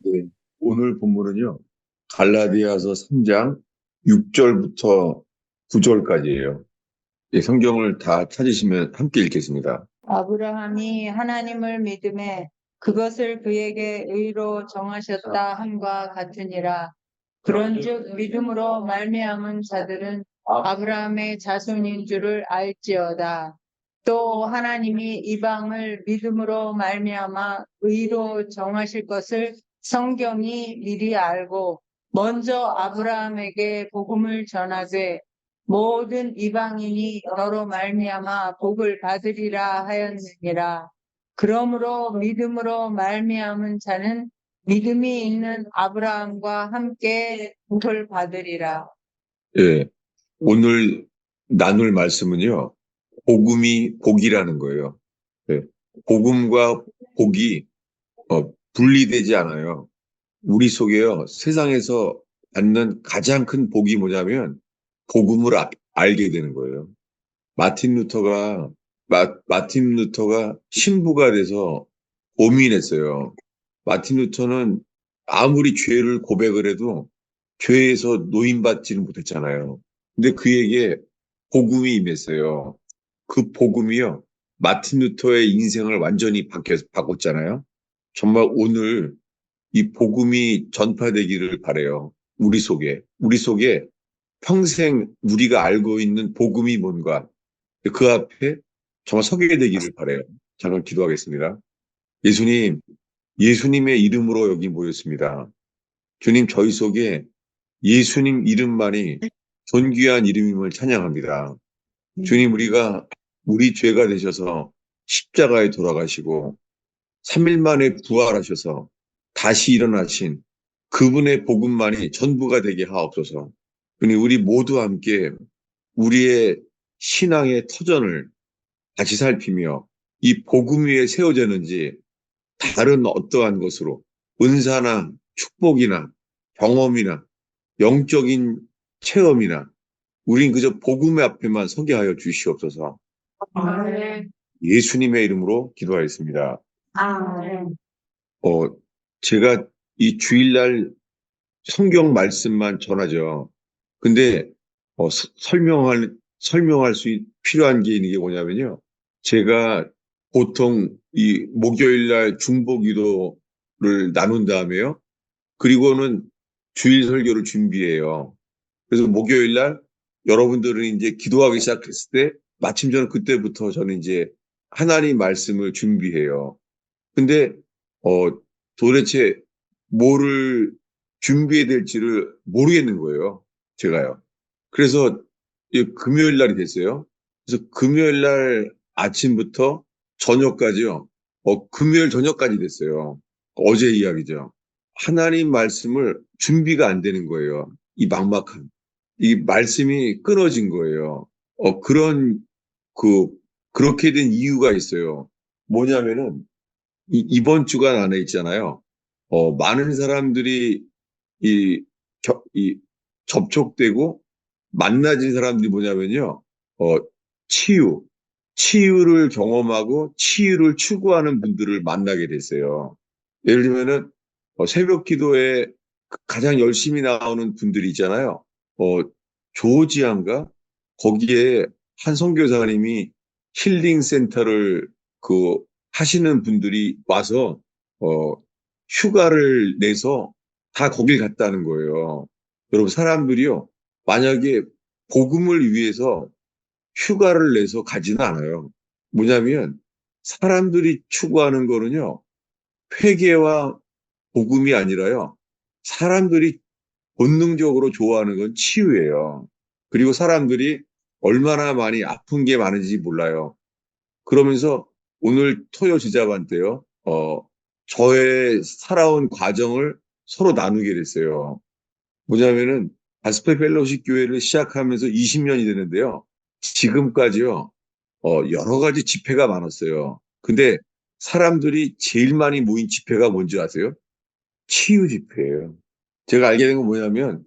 네. 오늘 본문은요, 갈라디아서 3장 6절부터 9절까지예요. 성경을 다 찾으시면 함께 읽겠습니다. 아브라함이 하나님을 믿음에 그것을 그에게 의로 정하셨다 함과 같으니라. 그런즉 믿음으로 말미암은 자들은 아브라함의 자손인 줄을 알지어다. 또 하나님이 이방을 믿음으로 말미암아 의로 정하실 것을 성경이 미리 알고 먼저 아브라함에게 복음을 전하되 모든 이방인이 너로 말미암아 복을 받으리라 하였느니라. 그러므로 믿음으로 말미암은 자는 믿음이 있는 아브라함과 함께 복을 받으리라. 예, 오늘 나눌 말씀은요, 복음이 복이라는 거예요. 예, 복음과 복이 분리되지 않아요. 우리 속에요, 세상에서 받는 가장 큰 복이 뭐냐면, 복음을 알게 되는 거예요. 마틴 루터가 신부가 돼서 고민했어요. 마틴 루터는 아무리 죄를 고백을 해도 죄에서 노인받지는 못했잖아요. 근데 그에게 복음이 임했어요. 그 복음이요, 마틴 루터의 인생을 완전히 바꿨잖아요. 정말 오늘 이 복음이 전파되기를 바래요. 우리 속에 평생 우리가 알고 있는 복음이 뭔가 그 앞에 정말 서게 되기를 바래요. 잠깐 기도하겠습니다. 예수님, 예수님의 이름으로 여기 모였습니다. 주님, 저희 속에 예수님 이름만이 존귀한 이름임을 찬양합니다. 주님, 우리가 우리 죄가 되셔서 십자가에 돌아가시고 3일 만에 부활하셔서 다시 일어나신 그분의 복음만이 전부가 되게 하옵소서. 주님, 우리 모두 함께 우리의 신앙의 터전을 다시 살피며 이 복음 위에 세워졌는지 다른 어떠한 것으로 은사나 축복이나 경험이나 영적인 체험이나 우린 그저 복음의 앞에만 서게 하여 주시옵소서. 아멘. 예수님의 이름으로 기도하였습니다. 아멘. 어, 제가 이 주일날 성경 말씀만 전하죠. 근데 설명할 수 필요한 게 있는 게 뭐냐면요. 제가 보통 이 목요일날 중보기도를 나눈 다음에요. 그리고는 주일 설교를 준비해요. 그래서 목요일날 여러분들은 이제 기도하기 시작했을 때 마침 저는 이제 하나님 말씀을 준비해요. 근데 어 도대체 뭐를 준비해야 될지를 모르겠는 거예요. 제가요. 그래서 금요일 날이 됐어요. 그래서 금요일 날 아침부터 저녁까지요. 금요일 저녁까지 됐어요. 어제 이야기죠. 하나님 말씀을 준비가 안 되는 거예요. 이 막막한. 이 말씀이 끊어진 거예요. 그런, 그, 그렇게 된 이유가 있어요. 뭐냐면은, 이번 주간 안에 있잖아요. 많은 사람들이 이, 이 접촉되고 만나진 사람들이 뭐냐면요. 어, 치유, 치유를 경험하고 치유를 추구하는 분들을 만나게 됐어요. 예를 들면은 새벽 기도에 가장 열심히 나오는 분들이 있잖아요. 어, 조지안가 거기에 한 선교사님이 힐링 센터를 그 하시는 분들이 와서 어, 휴가를 내서 다 거길 갔다는 거예요. 여러분 사람들이요. 만약에 복음을 위해서 휴가를 내서 가지는 않아요. 뭐냐면 사람들이 추구하는 거는요. 회개와 복음이 아니라요. 사람들이 본능적으로 좋아하는 건 치유예요. 그리고 사람들이 얼마나 많이 아픈 게 많은지 몰라요. 그러면서 오늘 토요 지자반때요. 저의 살아온 과정을 서로 나누게 됐어요. 뭐냐면은 가스펠 펠로우십 교회를 시작하면서 20년이 되는데요. 지금까지요. 여러 가지 집회가 많았어요. 근데 사람들이 제일 많이 모인 집회가 뭔지 아세요? 치유 집회예요. 제가 알게 된 건 뭐냐면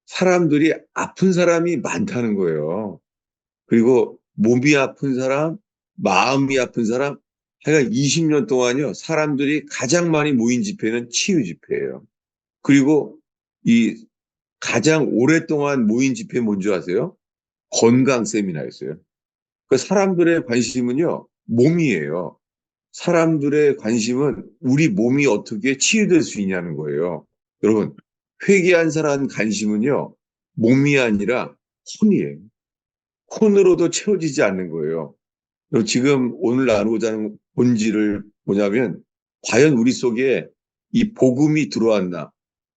사람들이 아픈 사람이 많다는 거예요. 그리고 몸이 아픈 사람, 마음이 아픈 사람, 하여간 20년 동안요, 사람들이 가장 많이 모인 집회는 치유 집회예요. 그리고 이 가장 오랫동안 모인 집회 뭔지 아세요? 건강 세미나였어요. 그 사람들의 관심은요, 몸이에요. 사람들의 관심은 우리 몸이 어떻게 치유될 수 있냐는 거예요. 여러분, 회개한 사람 관심은요, 몸이 아니라 혼이에요. 혼으로도 채워지지 않는 거예요. 그리고 지금 오늘 나누고자 하는 본질을 뭐냐면, 과연 우리 속에 이 복음이 들어왔나,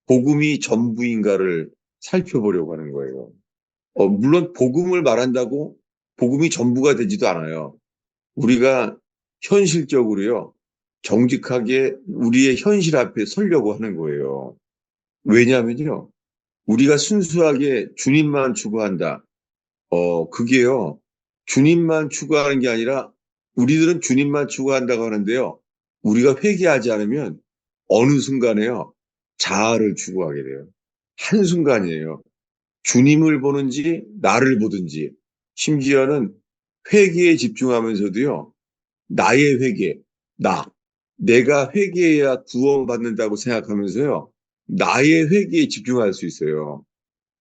복음이 전부인가를 살펴보려고 하는 거예요. 물론 복음을 말한다고 복음이 전부가 되지도 않아요. 우리가 현실적으로요, 정직하게 우리의 현실 앞에 서려고 하는 거예요. 왜냐하면요, 우리가 순수하게 주님만 추구한다. 그게요, 주님만 추구하는 게 아니라 우리들은 주님만 추구한다고 하는데요, 우리가 회개하지 않으면 어느 순간에요, 자아를 추구하게 돼요. 한순간이에요. 주님을 보는지 나를 보든지, 심지어는 회개에 집중하면서도요, 나의 회개, 내가 회개해야 구원받는다고 생각하면서요, 나의 회개에 집중할 수 있어요.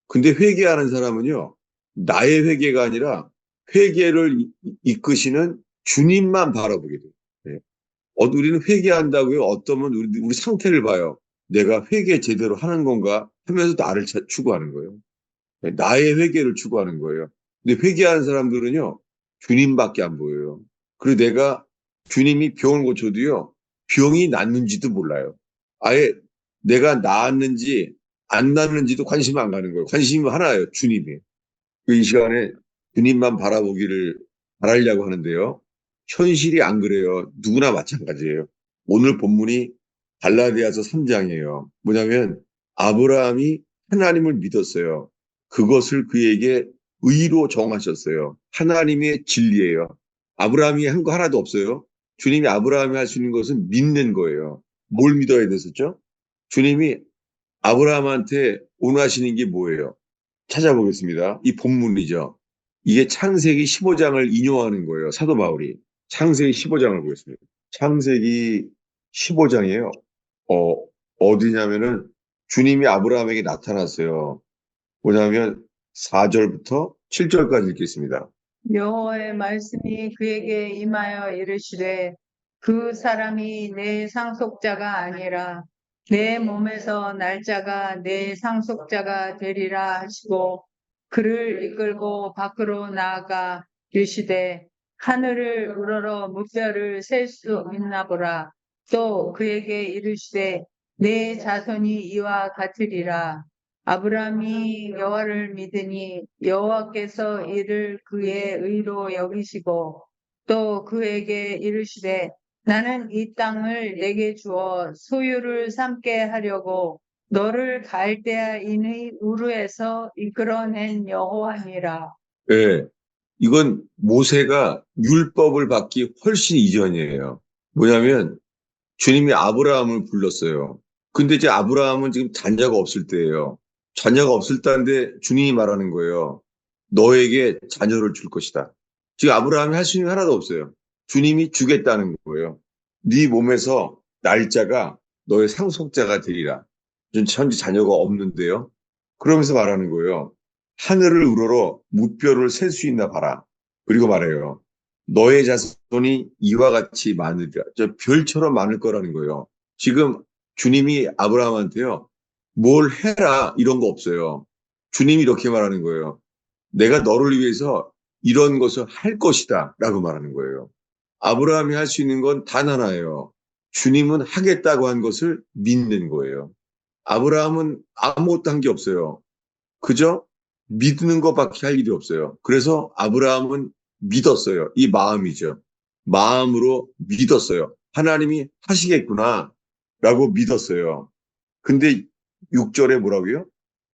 근데 회개하는 사람은요, 나의 회개가 아니라 회개를 이끄시는 주님만 바라보게 돼요. 네. 우리는 회개한다고요. 어떠면 우리 상태를 봐요. 내가 회개 제대로 하는 건가 하면서 나를 추구하는 거예요. 네, 나의 회개를 추구하는 거예요. 근데 회개하는 사람들은요, 주님밖에 안 보여요. 그리고 내가 주님이 병을 고쳐도요, 병이 낫는지도 몰라요. 아예 내가 나았는지 안 낫는지도 관심 안 가는 거예요. 관심이 하나예요, 주님이. 이 시간에 주님만 바라보기를 바라려고 하는데요. 현실이 안 그래요. 누구나 마찬가지예요. 오늘 본문이 갈라디아서 3장이에요. 뭐냐면 아브라함이 하나님을 믿었어요. 그것을 그에게 의로 정하셨어요. 하나님의 진리예요. 아브라함이 한 거 하나도 없어요. 주님이 아브라함이 할 수 있는 것은 믿는 거예요. 뭘 믿어야 됐었죠? 주님이 아브라함한테 원하시는 게 뭐예요? 찾아보겠습니다. 이 본문이죠. 이게 창세기 15장을 인용하는 거예요. 사도 바울이. 창세기 15장을 보겠습니다. 창세기 15장이에요. 어디냐면은 주님이 아브라함에게 나타났어요. 뭐냐면 4절부터 7절까지 읽겠습니다. 여호와의 말씀이 그에게 임하여 이르시되 그 사람이 내 상속자가 아니라 내 몸에서 날짜가 내 상속자가 되리라 하시고 그를 이끌고 밖으로 나아가 이르시되 하늘을 우러러 무뼈를 셀 수 있나 보라. 또 그에게 이르시되 내 자손이 이와 같으리라. 아브라함이 여호와를 믿으니 여호와께서 이를 그의 의로 여기시고 또 그에게 이르시되 나는 이 땅을 내게 주어 소유를 삼게 하려고 너를 갈대아인의 우르에서 이끌어낸 여호와니라. 예, 이건 모세가 율법을 받기 훨씬 이전이에요. 뭐냐면 주님이 아브라함을 불렀어요. 근데 이제 아브라함은 지금 자녀가 없을 때예요. 자녀가 없을 때인데 주님이 말하는 거예요. 너에게 자녀를 줄 것이다. 지금 아브라함이 할 수 있는 게 하나도 없어요. 주님이 주겠다는 거예요. 네 몸에서 날짜가 너의 상속자가 되리라. 현재 자녀가 없는데요. 그러면서 말하는 거예요. 하늘을 우러러 무뼈를 셀 수 있나 봐라. 그리고 말해요. 너의 자손이 이와 같이 많으리라. 저 별처럼 많을 거라는 거예요. 지금 주님이 아브라함한테요. 뭘 해라 이런 거 없어요. 주님이 이렇게 말하는 거예요. 내가 너를 위해서 이런 것을 할 것이다 라고 말하는 거예요. 아브라함이 할 수 있는 건 단 하나예요. 주님은 하겠다고 한 것을 믿는 거예요. 아브라함은 아무것도 한 게 없어요. 그저 믿는 것밖에 할 일이 없어요. 그래서 아브라함은 믿었어요. 이 마음이죠. 마음으로 믿었어요. 하나님이 하시겠구나 라고 믿었어요. 근데 6절에 뭐라고요?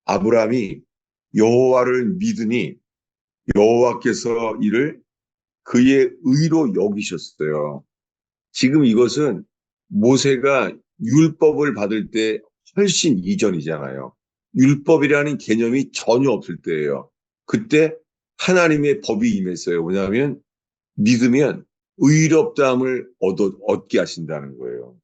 아브라함이 여호와를 믿으니 여호와께서 이를 그의 의로 여기셨어요. 지금 이것은 모세가 율법을 받을 때 훨씬 이전이잖아요. 율법이라는 개념이 전혀 없을 때예요. 그때 하나님의 법이 임했어요. 뭐냐면 믿으면 의롭다함을 얻게 하신다는 거예요.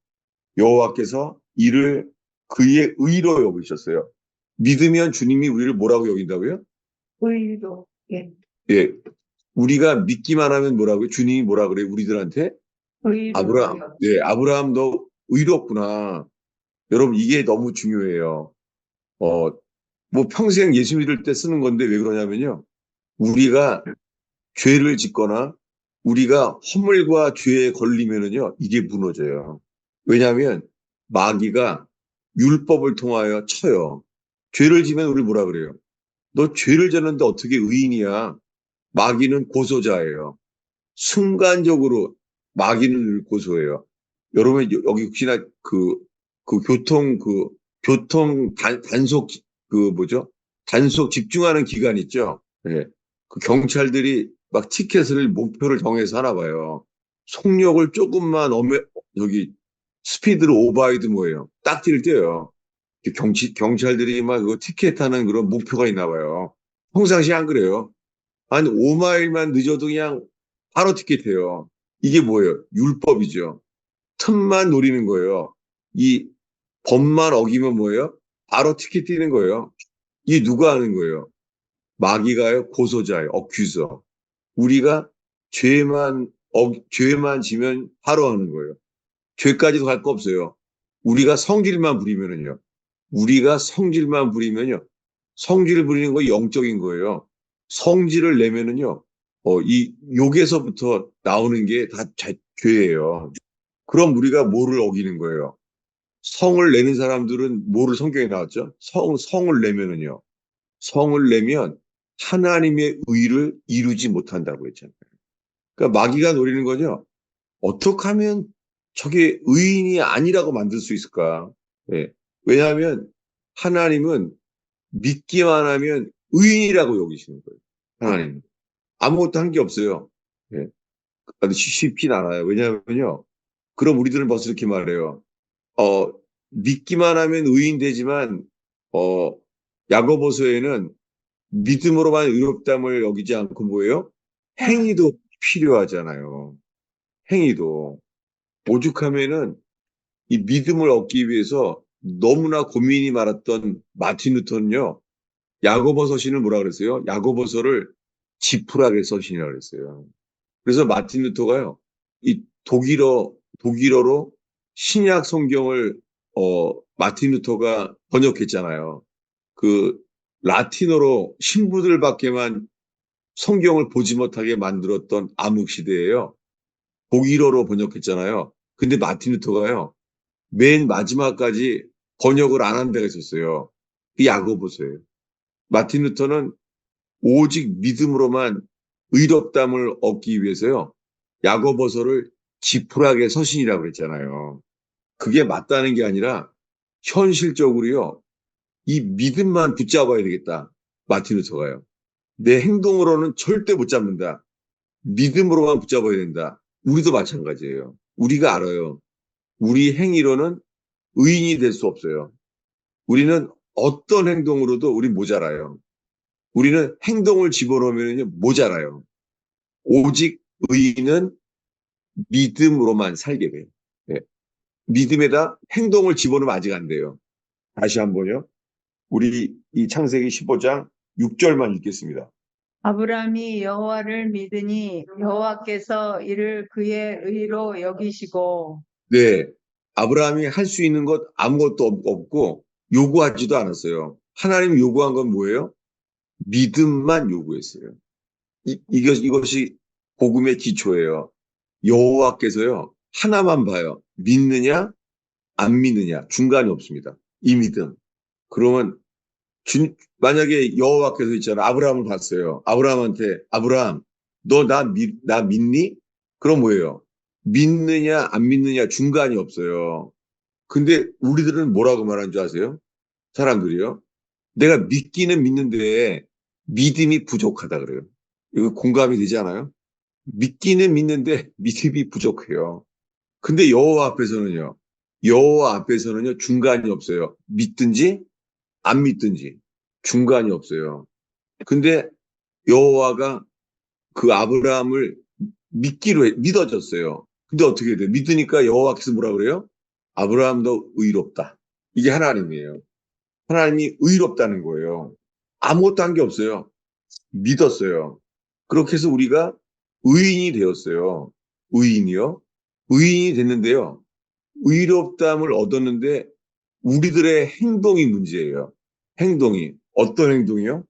여호와께서 이를 그의 의로 여기셨어요. 믿으면 주님이 우리를 뭐라고 여긴다고요? 의로. 예. 예, 우리가 믿기만 하면 뭐라고요? 주님이 뭐라 그래요? 우리들한테? 아브라함, 의로요. 네, 아브라함 너 의롭구나. 여러분 이게 너무 중요해요. 어, 뭐 평생 예수 믿을 때 쓰는 건데 왜 그러냐면요. 우리가 죄를 짓거나 우리가 허물과 죄에 걸리면은요, 이게 무너져요. 왜냐하면 마귀가 율법을 통하여 쳐요. 죄를 지면 우리 뭐라 그래요? 너 죄를 졌는데 어떻게 의인이야? 마귀는 고소자예요. 순간적으로 마귀는 늘 고소해요. 여러분 여기 혹시나 교통 단속 뭐죠? 단속 집중하는 기간 있죠? 예. 그 경찰들이 막 티켓을 목표를 정해서 하나 봐요. 속력을 조금만 여기 스피드를 오버해도 뭐예요? 딱지를 떼요. 경찰들이 막 그 티켓 하는 그런 목표가 있나 봐요. 평상시에 안 그래요. 한 5마일만 늦어도 그냥 바로 티켓해요. 이게 뭐예요? 율법이죠. 틈만 노리는 거예요. 이 법만 어기면 뭐예요? 바로 티켓 뛰는 거예요. 이게 누가 하는 거예요? 마귀가요, 고소자예요, 어큐저. 우리가 죄만 지면 바로 하는 거예요. 죄까지도 갈 거 없어요. 우리가 성질만 부리면은요. 우리가 성질만 부리면요. 성질을 부리는 거 영적인 거예요. 성질을 내면은요. 이 욕에서부터 나오는 게 다 죄예요. 그럼 우리가 뭐를 어기는 거예요? 성을 내는 사람들은 뭐를 성경에 나왔죠? 성을 내면은요. 성을 내면 하나님의 의를 이루지 못한다고 했잖아요. 그러니까 마귀가 노리는 거죠. 어떻게 하면 저게 의인이 아니라고 만들 수 있을까? 예. 왜냐하면 하나님은 믿기만 하면 의인이라고 여기시는 거예요. 하나님. 아무것도 한 게 없어요. 예. 쉽진 않아요. 왜냐하면요. 그럼 우리들은 벌써 이렇게 말해요. 믿기만 하면 의인 되지만, 어, 야고보서에는 믿음으로만 의롭다함을 여기지 않고 뭐예요? 행위도 필요하잖아요. 행위도. 오죽하면은 이 믿음을 얻기 위해서 너무나 고민이 많았던 마틴 루터는요, 야고보 서신을 뭐라 그랬어요? 야고보서를 지푸라기 서신이라고 그랬어요. 그래서 마틴 루터가요, 이 독일어로 신약 성경을, 마틴 루터가 번역했잖아요. 그, 라틴어로 신부들밖에만 성경을 보지 못하게 만들었던 암흑 시대예요. 독일어로 번역했잖아요. 근데 마틴 루터가요, 맨 마지막까지 번역을 안 한 데가 있었어요. 그 야고보서예요. 마틴 루터는 오직 믿음으로만 의롭담을 얻기 위해서요. 야고보서를 지푸라기의 서신이라고 그랬잖아요. 그게 맞다는 게 아니라 현실적으로요. 이 믿음만 붙잡아야 되겠다. 마틴 루터가요. 내 행동으로는 절대 못 잡는다. 믿음으로만 붙잡아야 된다. 우리도 마찬가지예요. 우리가 알아요. 우리 행위로는 의인이 될 수 없어요. 우리는 어떤 행동으로도 우리 모자라요. 우리는 행동을 집어넣으면 모자라요. 오직 의인은 믿음으로만 살게 돼요. 네. 믿음에다 행동을 집어넣으면 아직 안 돼요. 다시 한번요. 우리 이 창세기 15장 6절만 읽겠습니다. 아브라함이 여호와를 믿으니 여호와께서 이를 그의 의로 여기시고. 네. 아브라함이 할 수 있는 것 아무것도 없고 요구하지도 않았어요. 하나님 요구한 건 뭐예요? 믿음만 요구했어요. 이것이 복음의 기초예요. 여호와께서요. 하나만 봐요. 믿느냐 안 믿느냐 중간이 없습니다. 이 믿음. 그러면 만약에 여호와께서 있잖아. 아브라함을 봤어요. 아브라함한테 아브라함 너 나 믿니? 그럼 뭐예요? 믿느냐 안 믿느냐 중간이 없어요. 근데 우리들은 뭐라고 말하는 줄 아세요? 사람들이요. 내가 믿기는 믿는데 믿음이 부족하다 그래요. 이거 공감이 되지 않아요? 믿기는 믿는데 믿음이 부족해요. 근데 여호와 앞에서는요 중간이 없어요. 믿든지 안 믿든지 중간이 없어요. 근데 여호와가 그 아브라함을 믿어졌어요. 근데 어떻게 돼? 믿으니까 여호와께서 뭐라 그래요? 아브라함도 의롭다. 이게 하나님이에요. 하나님이 의롭다는 거예요. 아무것도 한 게 없어요. 믿었어요. 그렇게 해서 우리가 의인이 되었어요. 의인이요? 의인이 됐는데요. 의롭다함을 얻었는데 우리들의 행동이 문제예요. 행동이. 어떤 행동이요?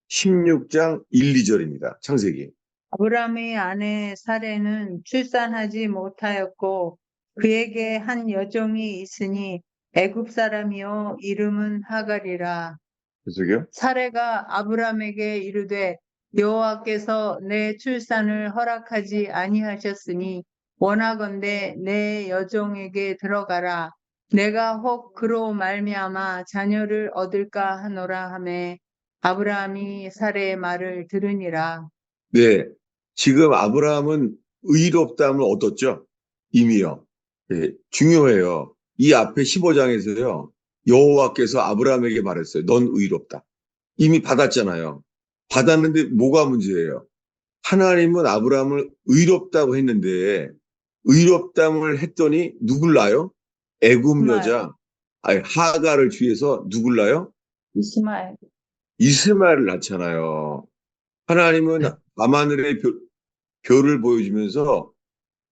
16장 1, 2절입니다. 창세기. 아브라함의 아내 사레는 출산하지 못하였고 그에게 한 여종이 있으니 애굽 사람이요 이름은 하갈이라. 계속요. 사레가 아브라함에게 이르되 여호와께서 내 출산을 허락하지 아니하셨으니 원하건대 내 여종에게 들어가라. 내가 혹 그로 말미암아 자녀를 얻을까 하노라 하매 아브라함이 사레의 말을 들으니라. 네. 지금 아브라함은 의롭다함을 얻었죠? 이미요. 예, 중요해요. 이 앞에 15장에서요. 여호와께서 아브라함에게 말했어요. 넌 의롭다. 이미 받았잖아요. 받았는데 뭐가 문제예요? 하나님은 아브라함을 의롭다고 했는데 의롭다함을 했더니 누굴 낳아요? 애굽 이스마엘, 여자 아니 하갈을 취해서 누굴 낳아요? 이스마엘. 이스마엘을 낳잖아요. 하나님은 밤하늘의 별을 보여주면서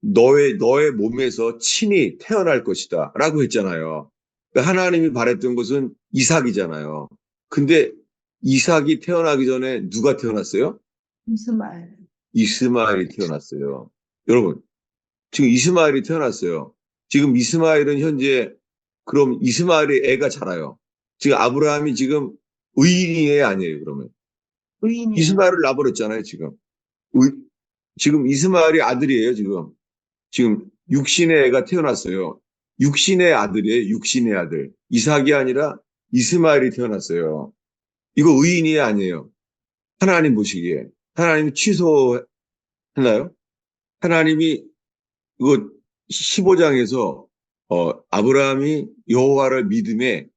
너의 몸에서 친히 태어날 것이다 라고 했잖아요. 그러니까 하나님이 바랬던 것은 이삭이잖아요. 근데 이삭이 태어나기 전에 누가 태어났어요? 이스마엘. 이스마엘이 태어났어요. 여러분, 지금 이스마엘이 태어났어요. 지금 이스마엘은 현재 그럼 이스마엘의 애가 자라요. 지금 아브라함이 지금 의인이에요, 아니에요, 그러면? 의인이에요. 이스마엘을 낳아버렸잖아요, 지금. 의- 지금 이스마엘이 아들이에요, 지금. 지금 육신의 애가 태어났어요. 육신의 아들이에요, 육신의 아들. 이삭이 아니라 이스마엘이 태어났어요. 이거 의인이 아니에요. 하나님 보시기에. 하나님이 취소했나요? 하나님이 이거 15장에서 아브라함이 여호와를 믿음에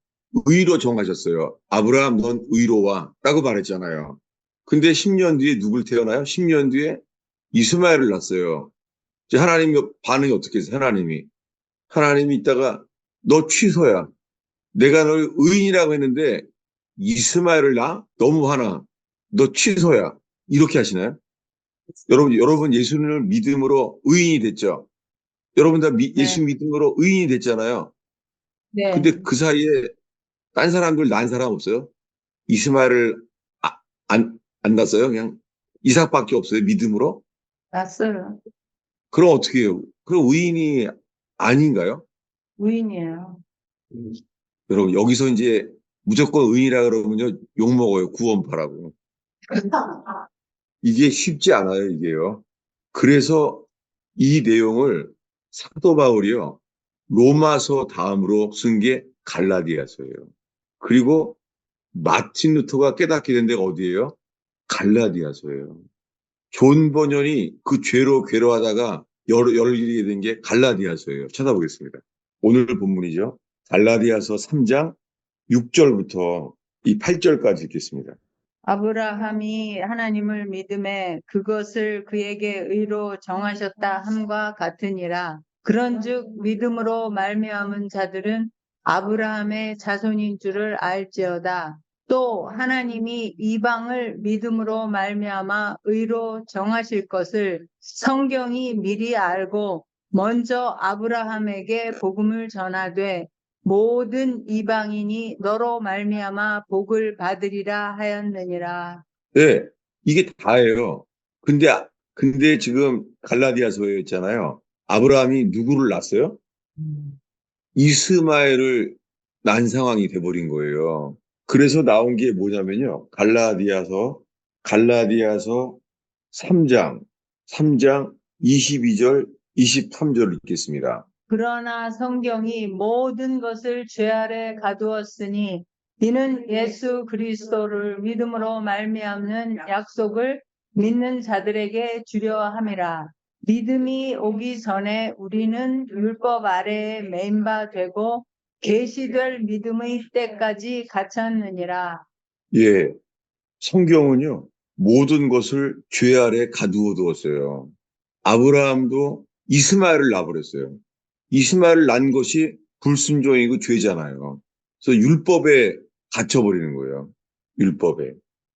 의로 정하셨어요. 아브라함 넌 의로와 라고 말했잖아요. 근데 10년 뒤에 누굴 태어나요? 10년 뒤에 이스마엘을 낳았어요. 이제 하나님 반응이 어떻게 했어요? 하나님이 있다가 너 취소야. 내가 널 의인이라고 했는데 이스마엘을 낳아? 너무 화나. 너 취소야. 이렇게 하시나요? 여러분 예수님을 믿음으로 의인이 됐죠? 여러분 다 네, 예수 믿음으로 의인이 됐잖아요. 네, 근데 그 사이에 딴 사람들 난 사람 없어요? 이스마엘을 안 낳았어요? 그냥 이삭밖에 없어요. 믿음으로? 낯설어. 그럼 어떻게 해요? 그럼 의인이 아닌가요? 의인이에요. 여러분 여기서 이제 무조건 의인이라 그러면요 욕먹어요. 구원파라고. 이게 쉽지 않아요. 이게요. 그래서 이 내용을 사도 바울이요. 로마서 다음으로 쓴 게 갈라디아서예요. 그리고 마틴 루터가 깨닫게 된 데가 어디예요? 갈라디아서예요. 존 버년이 그 죄로 괴로워하다가 열리게 된 게 갈라디아서예요. 찾아보겠습니다. 오늘 본문이죠. 갈라디아서 3장 6절부터 이 8절까지 읽겠습니다. 아브라함이 하나님을 믿음에 그것을 그에게 의로 정하셨다 함과 같으니라. 그런즉 믿음으로 말미암은 자들은 아브라함의 자손인 줄을 알지어다. 또 하나님이 이방을 믿음으로 말미암아 의로 정하실 것을 성경이 미리 알고 먼저 아브라함에게 복음을 전하되 모든 이방인이 너로 말미암아 복을 받으리라 하였느니라. 네, 이게 다예요. 근데 지금 갈라디아서에 있잖아요. 아브라함이 누구를 낳았어요? 이스마엘을 난 상황이 돼버린 거예요. 그래서 나온 게 뭐냐면요. 갈라디아서 3장 22절, 23절 읽겠습니다. 그러나 성경이 모든 것을 죄 아래 가두었으니 이는 예수 그리스도를 믿음으로 말미암는 약속을 믿는 자들에게 주려 함이라. 믿음이 오기 전에 우리는 율법 아래에 매인 바 되고 계시될 믿음의 때까지 갇혔느니라. 예, 성경은요, 모든 것을 죄 아래 가두어 두었어요. 아브라함도 이스마엘을 낳아버렸어요. 이스마엘을 낳은 것이 불순종이고 죄잖아요. 그래서 율법에 갇혀버리는 거예요. 율법에.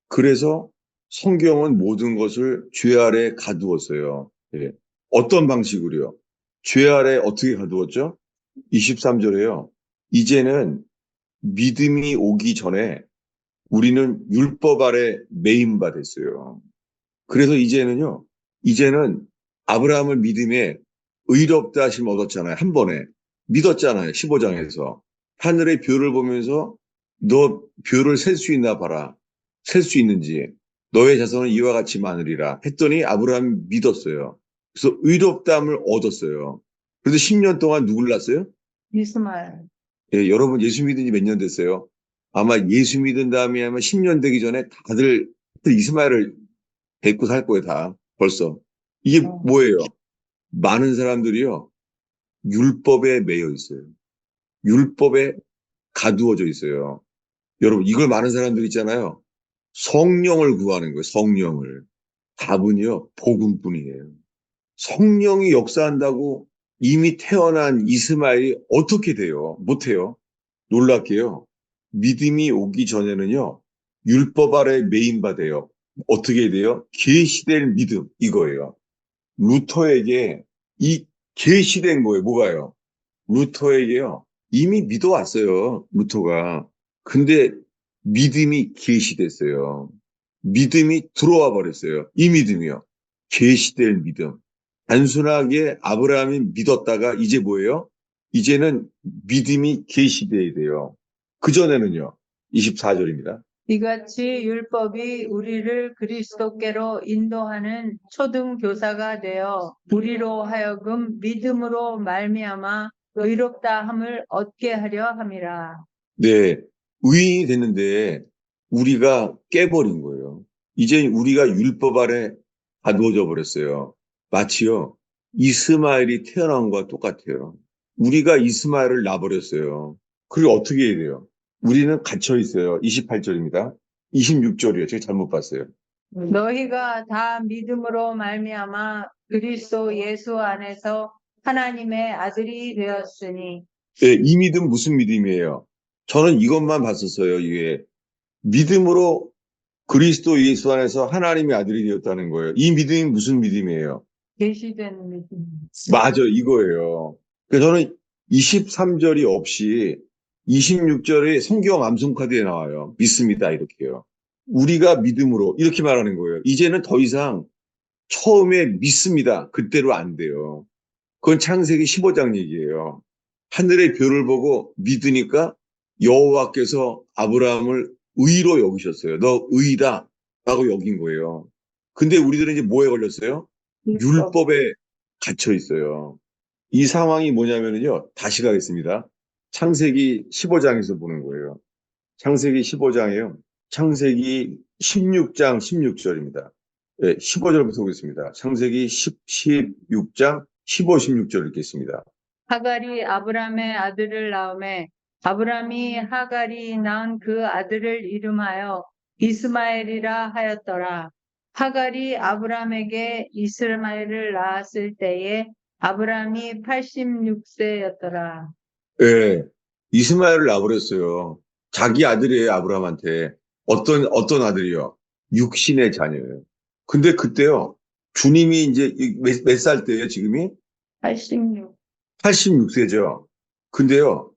그래서 성경은 모든 것을 죄 아래 가두었어요. 예. 어떤 방식으로요? 죄 아래 어떻게 가두었죠? 23절에요. 이제는 믿음이 오기 전에 우리는 율법 아래 매인 바 됐어요. 그래서 이제는 아브라함을 믿음에 의롭다 하심 얻었잖아요. 한 번에. 믿었잖아요. 15장에서. 하늘의 별을 보면서 너 별을 셀 수 있나 봐라. 셀 수 있는지. 너의 자손은 이와 같이 많으리라. 했더니 아브라함이 믿었어요. 그래서 의롭다함을 얻었어요. 그래서 10년 동안 누굴 낳았어요? 이스마엘. 예, 여러분 예수 믿은 지 몇 년 됐어요? 아마 예수 믿은 다음에 아마 10년 되기 전에 다들 이스마엘을 데리고 살 거예요, 다. 벌써. 이게 뭐예요? 많은 사람들이요, 율법에 매여 있어요. 율법에 가두어져 있어요. 여러분, 이걸 많은 사람들이 있잖아요. 성령을 구하는 거예요, 성령을. 답은요, 복음뿐이에요. 성령이 역사한다고 이미 태어난 이스마엘이 어떻게 돼요? 못해요. 놀랍게요. 믿음이 오기 전에는요, 율법 아래 매인받아요. 어떻게 돼요? 계시될 믿음, 이거예요. 루터에게 이 계시된 거예요. 뭐가요? 루터에게요. 이미 믿어왔어요. 루터가. 근데 믿음이 계시됐어요. 믿음이 들어와 버렸어요. 이 믿음이요. 계시될 믿음. 단순하게 아브라함이 믿었다가 이제 뭐예요? 이제는 믿음이 계시돼야 돼요. 그전에는요. 24절입니다. 이같이 율법이 우리를 그리스도께로 인도하는 초등 교사가 되어 우리로 하여금 믿음으로 말미암아 의롭다 함을 얻게 하려 함이라. 네. 의인이 됐는데 우리가 깨버린 거예요. 이제 우리가 율법 아래 가두어져 버렸어요. 마치요. 이스마엘이 태어난 것과 똑같아요. 우리가 이스마엘을 낳아버렸어요. 그리고 어떻게 해야 돼요? 우리는 갇혀 있어요. 28절입니다. 26절이요. 제가 잘못 봤어요. 너희가 다 믿음으로 말미암아 그리스도 예수 안에서 하나님의 아들이 되었으니. 네, 이 믿음 무슨 믿음이에요? 저는 이것만 봤었어요. 이게 믿음으로 그리스도 예수 안에서 하나님의 아들이 되었다는 거예요. 이 믿음이 무슨 믿음이에요? 계시된 믿음. 맞아, 이거예요. 그래서 저는 23절이 없이 26절이 성경 암송카드에 나와요. 믿습니다, 이렇게요. 우리가 믿음으로 이렇게 말하는 거예요. 이제는 더 이상 처음에 믿습니다. 그때로 안 돼요. 그건 창세기 15장 얘기예요. 하늘의 별을 보고 믿으니까 여호와께서 아브라함을 의로 여기셨어요. 너 의다 라고 여긴 거예요. 근데 우리들은 이제 뭐에 걸렸어요? 율법에 갇혀 있어요. 이 상황이 뭐냐면요. 다시 가겠습니다. 창세기 15장에서 보는 거예요. 창세기 15장이에요. 창세기 16장 16절입니다. 네, 15절부터 보겠습니다. 창세기 16장 15, 16절 읽겠습니다. 하갈이 아브람의 아들을 낳음에 아브람이 하갈이 낳은 그 아들을 이름하여 이스마엘이라 하였더라. 하갈이 아브람에게 이스마엘을 낳았을 때에 아브람이 86세였더라. 예, 이스마엘을 낳아버렸어요. 자기 아들이에요, 아브라함한테. 어떤 아들이요? 육신의 자녀예요. 근데 그때요, 주님이 이제 몇 살 때예요, 지금이? 86. 86세죠. 근데요,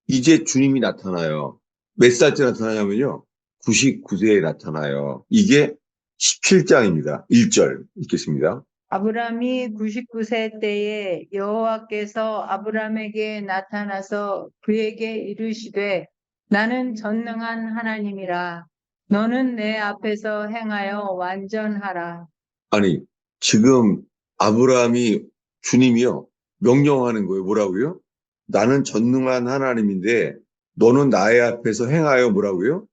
이제 주님이 나타나요. 몇 살 때 나타나냐면요, 99세에 나타나요. 이게 17장입니다. 1절 읽겠습니다. 아브람이 99세 때에 여호와께서 아브람에게 나타나서 그에게 이르시되 나는 전능한 하나님이라. 너는 내 앞에서 행하여 완전하라. 아니, 지금 아브라함이 주님이요, 명령하는 거예요. 뭐라고요? 나는 전능한 하나님인데 너는 나의 앞에서 행하여 뭐라고요?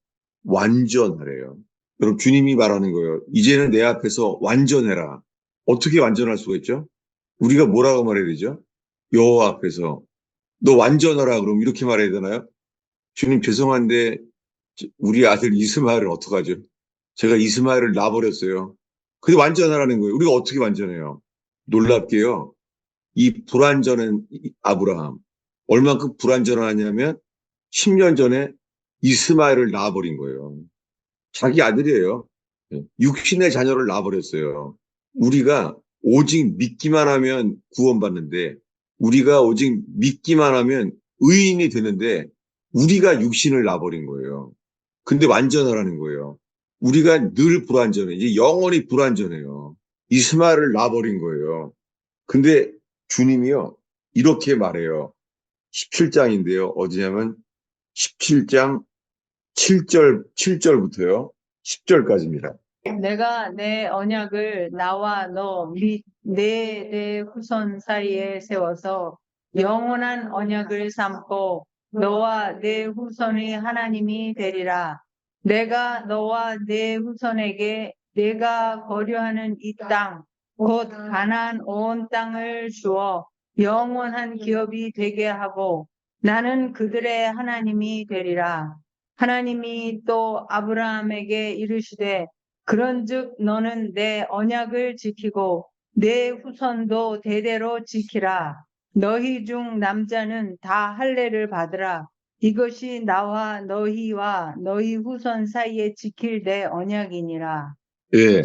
완전하래요. 여러분, 주님이 말하는 거예요. 이제는 내 앞에서 완전해라. 어떻게 완전할 수가 있죠? 우리가 뭐라고 말해야 되죠? 여호와 앞에서 너 완전하라 그럼 이렇게 말해야 되나요? 주님 죄송한데 우리 아들 이스마엘을 어떡하죠? 제가 이스마엘을 놔버렸어요. 근데 완전하라는 거예요. 우리가 어떻게 완전해요? 놀랍게요. 이 불완전한 아브라함, 얼만큼 불완전하냐면 10년 전에 이스마엘을 낳아버린 거예요. 자기 아들이에요. 육신의 자녀를 낳아버렸어요. 우리가 오직 믿기만 하면 구원받는데, 우리가 오직 믿기만 하면 의인이 되는데, 우리가 육신을 낳아버린 거예요. 근데 완전하라는 거예요. 우리가 늘 불완전해. 이제 영원히 불완전해요. 이스마엘을 낳아버린 거예요. 근데 주님이요, 이렇게 말해요. 17장인데요. 어디냐면 17장 7절부터요. 10절까지입니다. 내가 내 언약을 나와 너 및 내 후손 사이에 세워서 영원한 언약을 삼고 너와 내 후손의 하나님이 되리라. 내가 너와 내 후손에게 내가 거류하는 이 땅, 곧 가나안 온 땅을 주어 영원한 기업이 되게 하고 나는 그들의 하나님이 되리라. 하나님이 또 아브라함에게 이르시되 그런즉 너는 내 언약을 지키고 내 후손도 대대로 지키라. 너희 중 남자는 다 할례를 받으라. 이것이 나와 너희와 너희 후손 사이에 지킬 내 언약이니라. 예.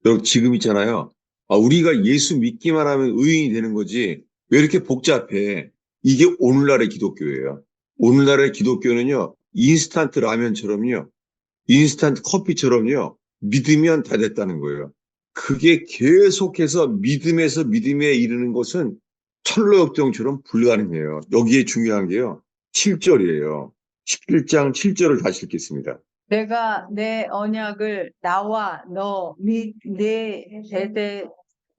여러분, 지금 있잖아요. 우리가 예수 믿기만 하면 의인이 되는 거지. 왜 이렇게 복잡해? 이게 오늘날의 기독교예요. 오늘날의 기독교는요, 인스턴트 라면처럼요, 인스턴트 커피처럼요, 믿으면 다 됐다는 거예요. 그게 계속해서 믿음에서 믿음에 이르는 것은 철로역정처럼 불가능해요. 여기에 중요한 게요, 7절이에요. 11장 7절을 다시 읽겠습니다. 내가 내 언약을 나와 너 및 내 세대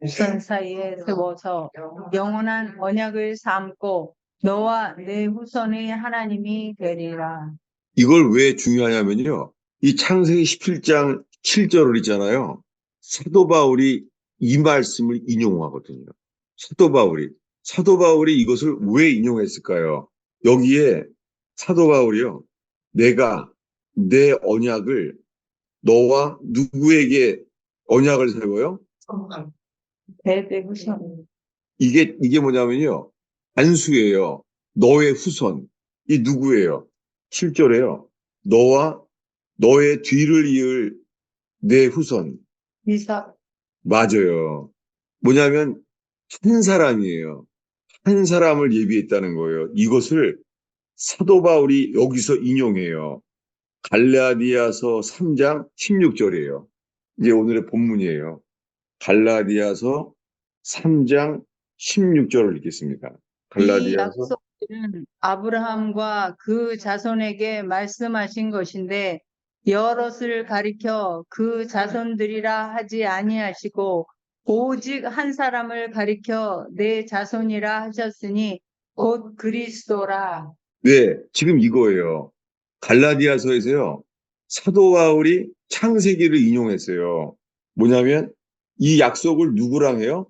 후손 사이에 세워서 영원한 언약을 삼고 너와 내 후손의 하나님이 되리라. 이걸 왜 중요하냐면요. 이 창세기 17장 7절을 있잖아요. 사도 바울이 이 말씀을 인용하거든요. 사도 바울이 이것을 왜 인용했을까요? 여기에 사도 바울이요. 내가 내 언약을 너와 누구에게 언약을 세워요? 세대 후손. 이게 뭐냐면요. 단수예요. 너의 후손. 이 누구예요? 7절에요. 너와 너의 뒤를 이을 내 후손. 이삭. 맞아요. 뭐냐면 한 사람이에요. 한 사람을 예비했다는 거예요. 이것을 사도 바울이 여기서 인용해요. 갈라디아서 3장 16절이에요. 이제 오늘의 본문이에요. 갈라디아서 3장 16절을 읽겠습니다. 이 갈라디아서 약속들은 아브라함과 그 자손에게 말씀하신 것인데 여럿을 가리켜 그 자손들이라 하지 아니하시고 오직 한 사람을 가리켜 내 자손이라 하셨으니 곧 그리스도라. 네, 지금 이거예요. 갈라디아서에서요, 사도 바울이 창세기를 인용했어요. 뭐냐면, 이 약속을 누구랑 해요?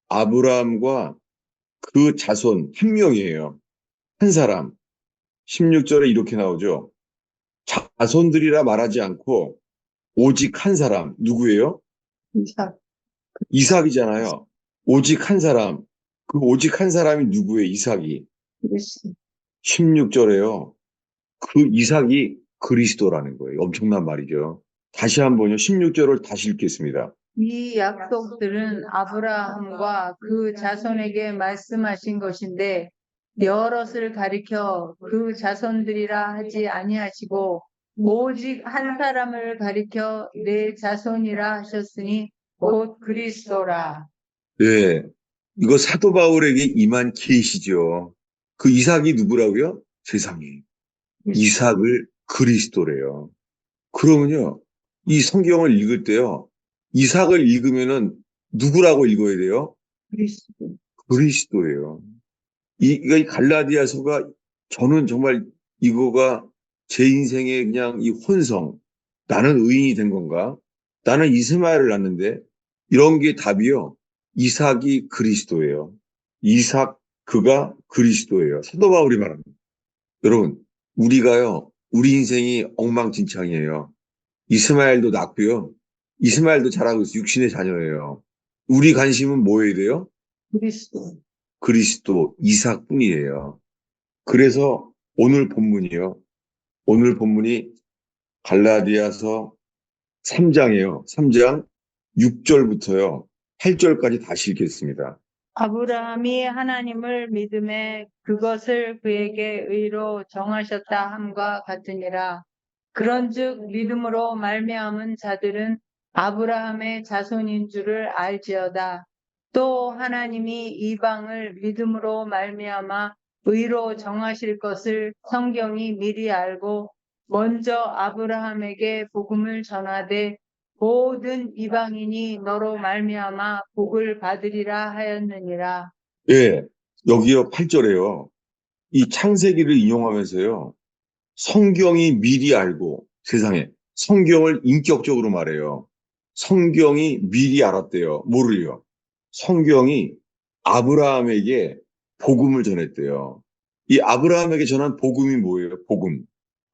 아브라함과 그 자손 한 명이에요. 한 사람. 16절에 이렇게 나오죠. 자손들이라 말하지 않고, 오직 한 사람. 누구예요? 이삭. 이삭이잖아요. 오직 한 사람. 그 오직 한 사람이 누구예요? 이삭이. 그리스도. 16절에요. 그 이삭이 그리스도라는 거예요. 엄청난 말이죠. 다시 한번요. 16절을 다시 읽겠습니다. 이 약속들은 아브라함과 그 자손에게 말씀하신 것인데 여럿을 가리켜 그 자손들이라 하지 아니하시고 오직 한 사람을 가리켜 내 자손이라 하셨으니 곧 그리스도라. 네. 이거 사도 바울에게 임한 계시죠. 그 이삭이 누구라고요? 세상에. 이삭을 그리스도래요. 그러면요. 이 성경을 읽을 때요. 이삭을 읽으면은 누구라고 읽어야 돼요? 그리스도. 그리스도예요. 이 갈라디아서가 저는 정말 이거가 제 인생의 그냥 이 혼성. 나는 의인이 된 건가? 나는 이스마엘을 낳는데 이런 게 답이요. 이삭이 그리스도예요. 이삭 그가 그리스도예요. 사도 바울이 말합니다. 여러분, 우리가요. 우리 인생이 엉망진창이에요. 이스마엘도 낳고요. 이스마엘도 자라고 있어요. 육신의 자녀예요. 우리 관심은 뭐에 돼요? 그리스도. 그리스도, 이삭뿐이에요. 그래서 오늘 본문이요. 오늘 본문이 갈라디아서 3장이에요. 3장 6절부터요. 8절까지 다시 읽겠습니다. 아브라함이 하나님을 믿음에 그것을 그에게 의로 정하셨다 함과 같으니라. 그런즉 믿음으로 말미암은 자들은 아브라함의 자손인 줄을 알지어다. 또 하나님이 이방을 믿음으로 말미암아 의로 정하실 것을 성경이 미리 알고 먼저 아브라함에게 복음을 전하되 모든 이방인이 너로 말미암아 복을 받으리라 하였느니라. 예, 여기요, 8절에요. 이 창세기를 인용하면서요. 성경이 미리 알고 세상에 성경을 인격적으로 말해요. 성경이 미리 알았대요. 뭐를요? 성경이 아브라함에게 복음을 전했대요. 이 아브라함에게 전한 복음이 뭐예요? 복음.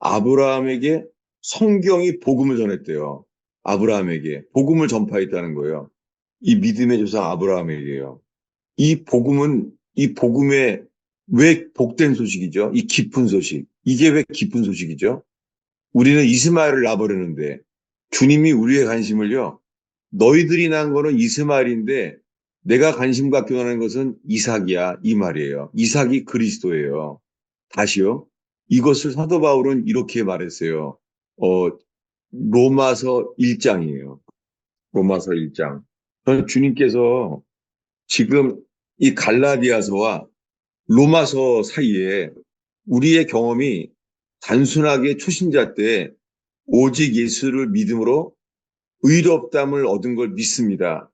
아브라함에게 성경이 복음을 전했대요. 아브라함에게 복음을 전파했다는 거예요. 이 믿음의 조상 아브라함에게요. 이 복음의 왜 복된 소식이죠? 이 기쁜 소식. 이게 왜 기쁜 소식이죠? 우리는 이스마엘을 낳아버렸는데 주님이 우리의 관심을요. 너희들이 낳은 거는 이스마엘인데 내가 관심 갖게 하는 것은 이삭이야. 이 말이에요. 이삭이 그리스도예요. 다시요. 이것을 사도 바울은 이렇게 말했어요. 로마서 1장이에요. 로마서 1장. 저는 주님께서 지금 이 갈라디아서와 로마서 사이에 우리의 경험이 단순하게 초신자 때 오직 예수를 믿음으로 의롭다함을 얻은 걸 믿습니다.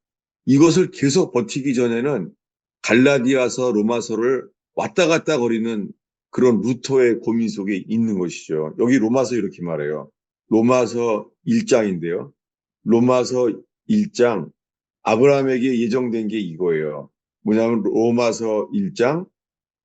이것을 계속 버티기 전에는 갈라디아서 로마서를 왔다 갔다 거리는 그런 루터의 고민 속에 있는 것이죠. 여기 로마서 이렇게 말해요. 로마서 1장인데요. 로마서 1장 아브라함에게 예정된 게 이거예요. 뭐냐면 로마서 1장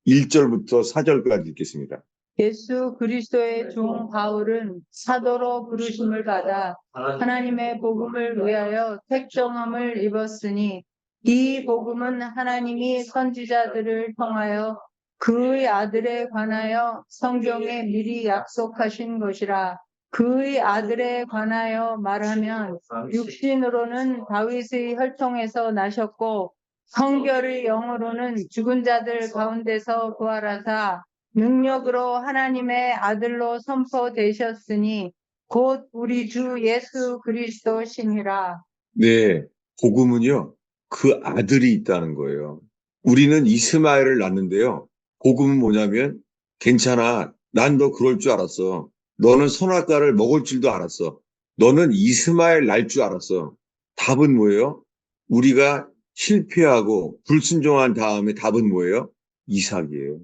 1절부터 4절까지 읽겠습니다. 예수 그리스도의 종 바울은 사도로 부르심을 받아 하나님의 복음을 위하여 택정함을 입었으니 이 복음은 하나님이 선지자들을 통하여 그의 아들에 관하여 성경에 미리 약속하신 것이라. 그의 아들에 관하여 말하면 육신으로는 다윗의 혈통에서 나셨고 성결의 영으로는 죽은 자들 가운데서 부활하사 능력으로 하나님의 아들로 선포되셨으니 곧 우리 주 예수 그리스도시니라. 네, 복음은요, 그 아들이 있다는 거예요. 우리는 이스마엘을 낳는데요. 복음은 뭐냐면, 괜찮아. 난 너 그럴 줄 알았어. 너는 선악과를 먹을 줄도 알았어. 너는 이스마엘 낳을 줄 알았어. 답은 뭐예요? 우리가 실패하고 불순종한 다음에 답은 뭐예요? 이삭이에요.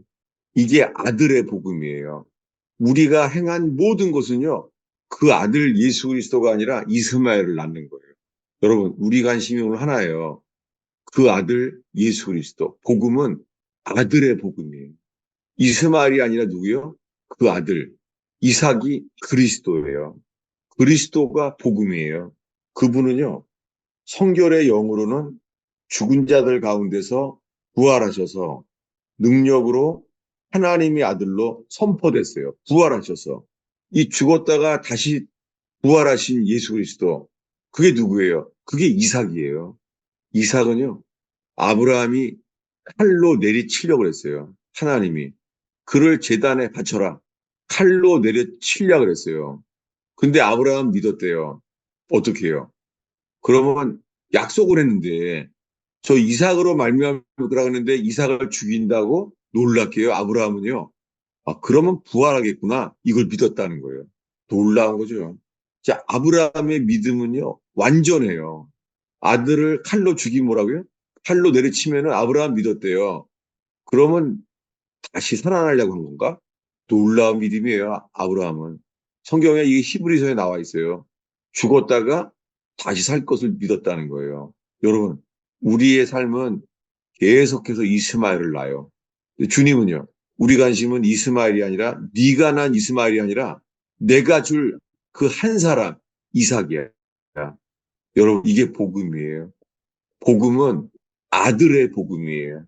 이게 아들의 복음이에요. 우리가 행한 모든 것은요, 그 아들 예수 그리스도가 아니라 이스마엘을 낳는 거예요. 여러분, 우리 관심이 오늘 하나예요. 그 아들 예수 그리스도. 복음은 아들의 복음이에요. 이스마엘이 아니라 누구요? 그 아들. 이삭이 그리스도예요. 그리스도가 복음이에요. 그분은요, 성결의 영으로는 죽은 자들 가운데서 부활하셔서 능력으로 하나님의 아들로 선포됐어요. 부활하셔서. 이 죽었다가 다시 부활하신 예수 그리스도. 그게 누구예요? 그게 이삭이에요. 이삭은요, 아브라함이 칼로 내리치려고 했어요. 하나님이. 그를 제단에 바쳐라. 칼로 내리치려고 그랬어요. 근데 아브라함 믿었대요. 어떻게 해요? 그러면 약속을 했는데, 저 이삭으로 말미암을 거라 했는데 이삭을 죽인다고 놀랍게요. 아브라함은요. 아, 그러면 부활하겠구나. 이걸 믿었다는 거예요. 놀라운 거죠. 자, 아브라함의 믿음은요. 완전해요. 아들을 칼로 죽이면 뭐라고요? 칼로 내리치면은 아브라함 믿었대요. 그러면 다시 살아나려고 한 건가? 놀라운 믿음이에요. 아브라함은. 성경에 이게 히브리서에 나와 있어요. 죽었다가 다시 살 것을 믿었다는 거예요. 여러분, 우리의 삶은 계속해서 이스마엘을 낳아요. 주님은요. 우리 관심은 이스마엘이 아니라 네가 난 이스마엘이 아니라 내가 줄 그 한 사람 이삭이야. 여러분 이게 복음이에요. 복음은 아들의 복음이에요.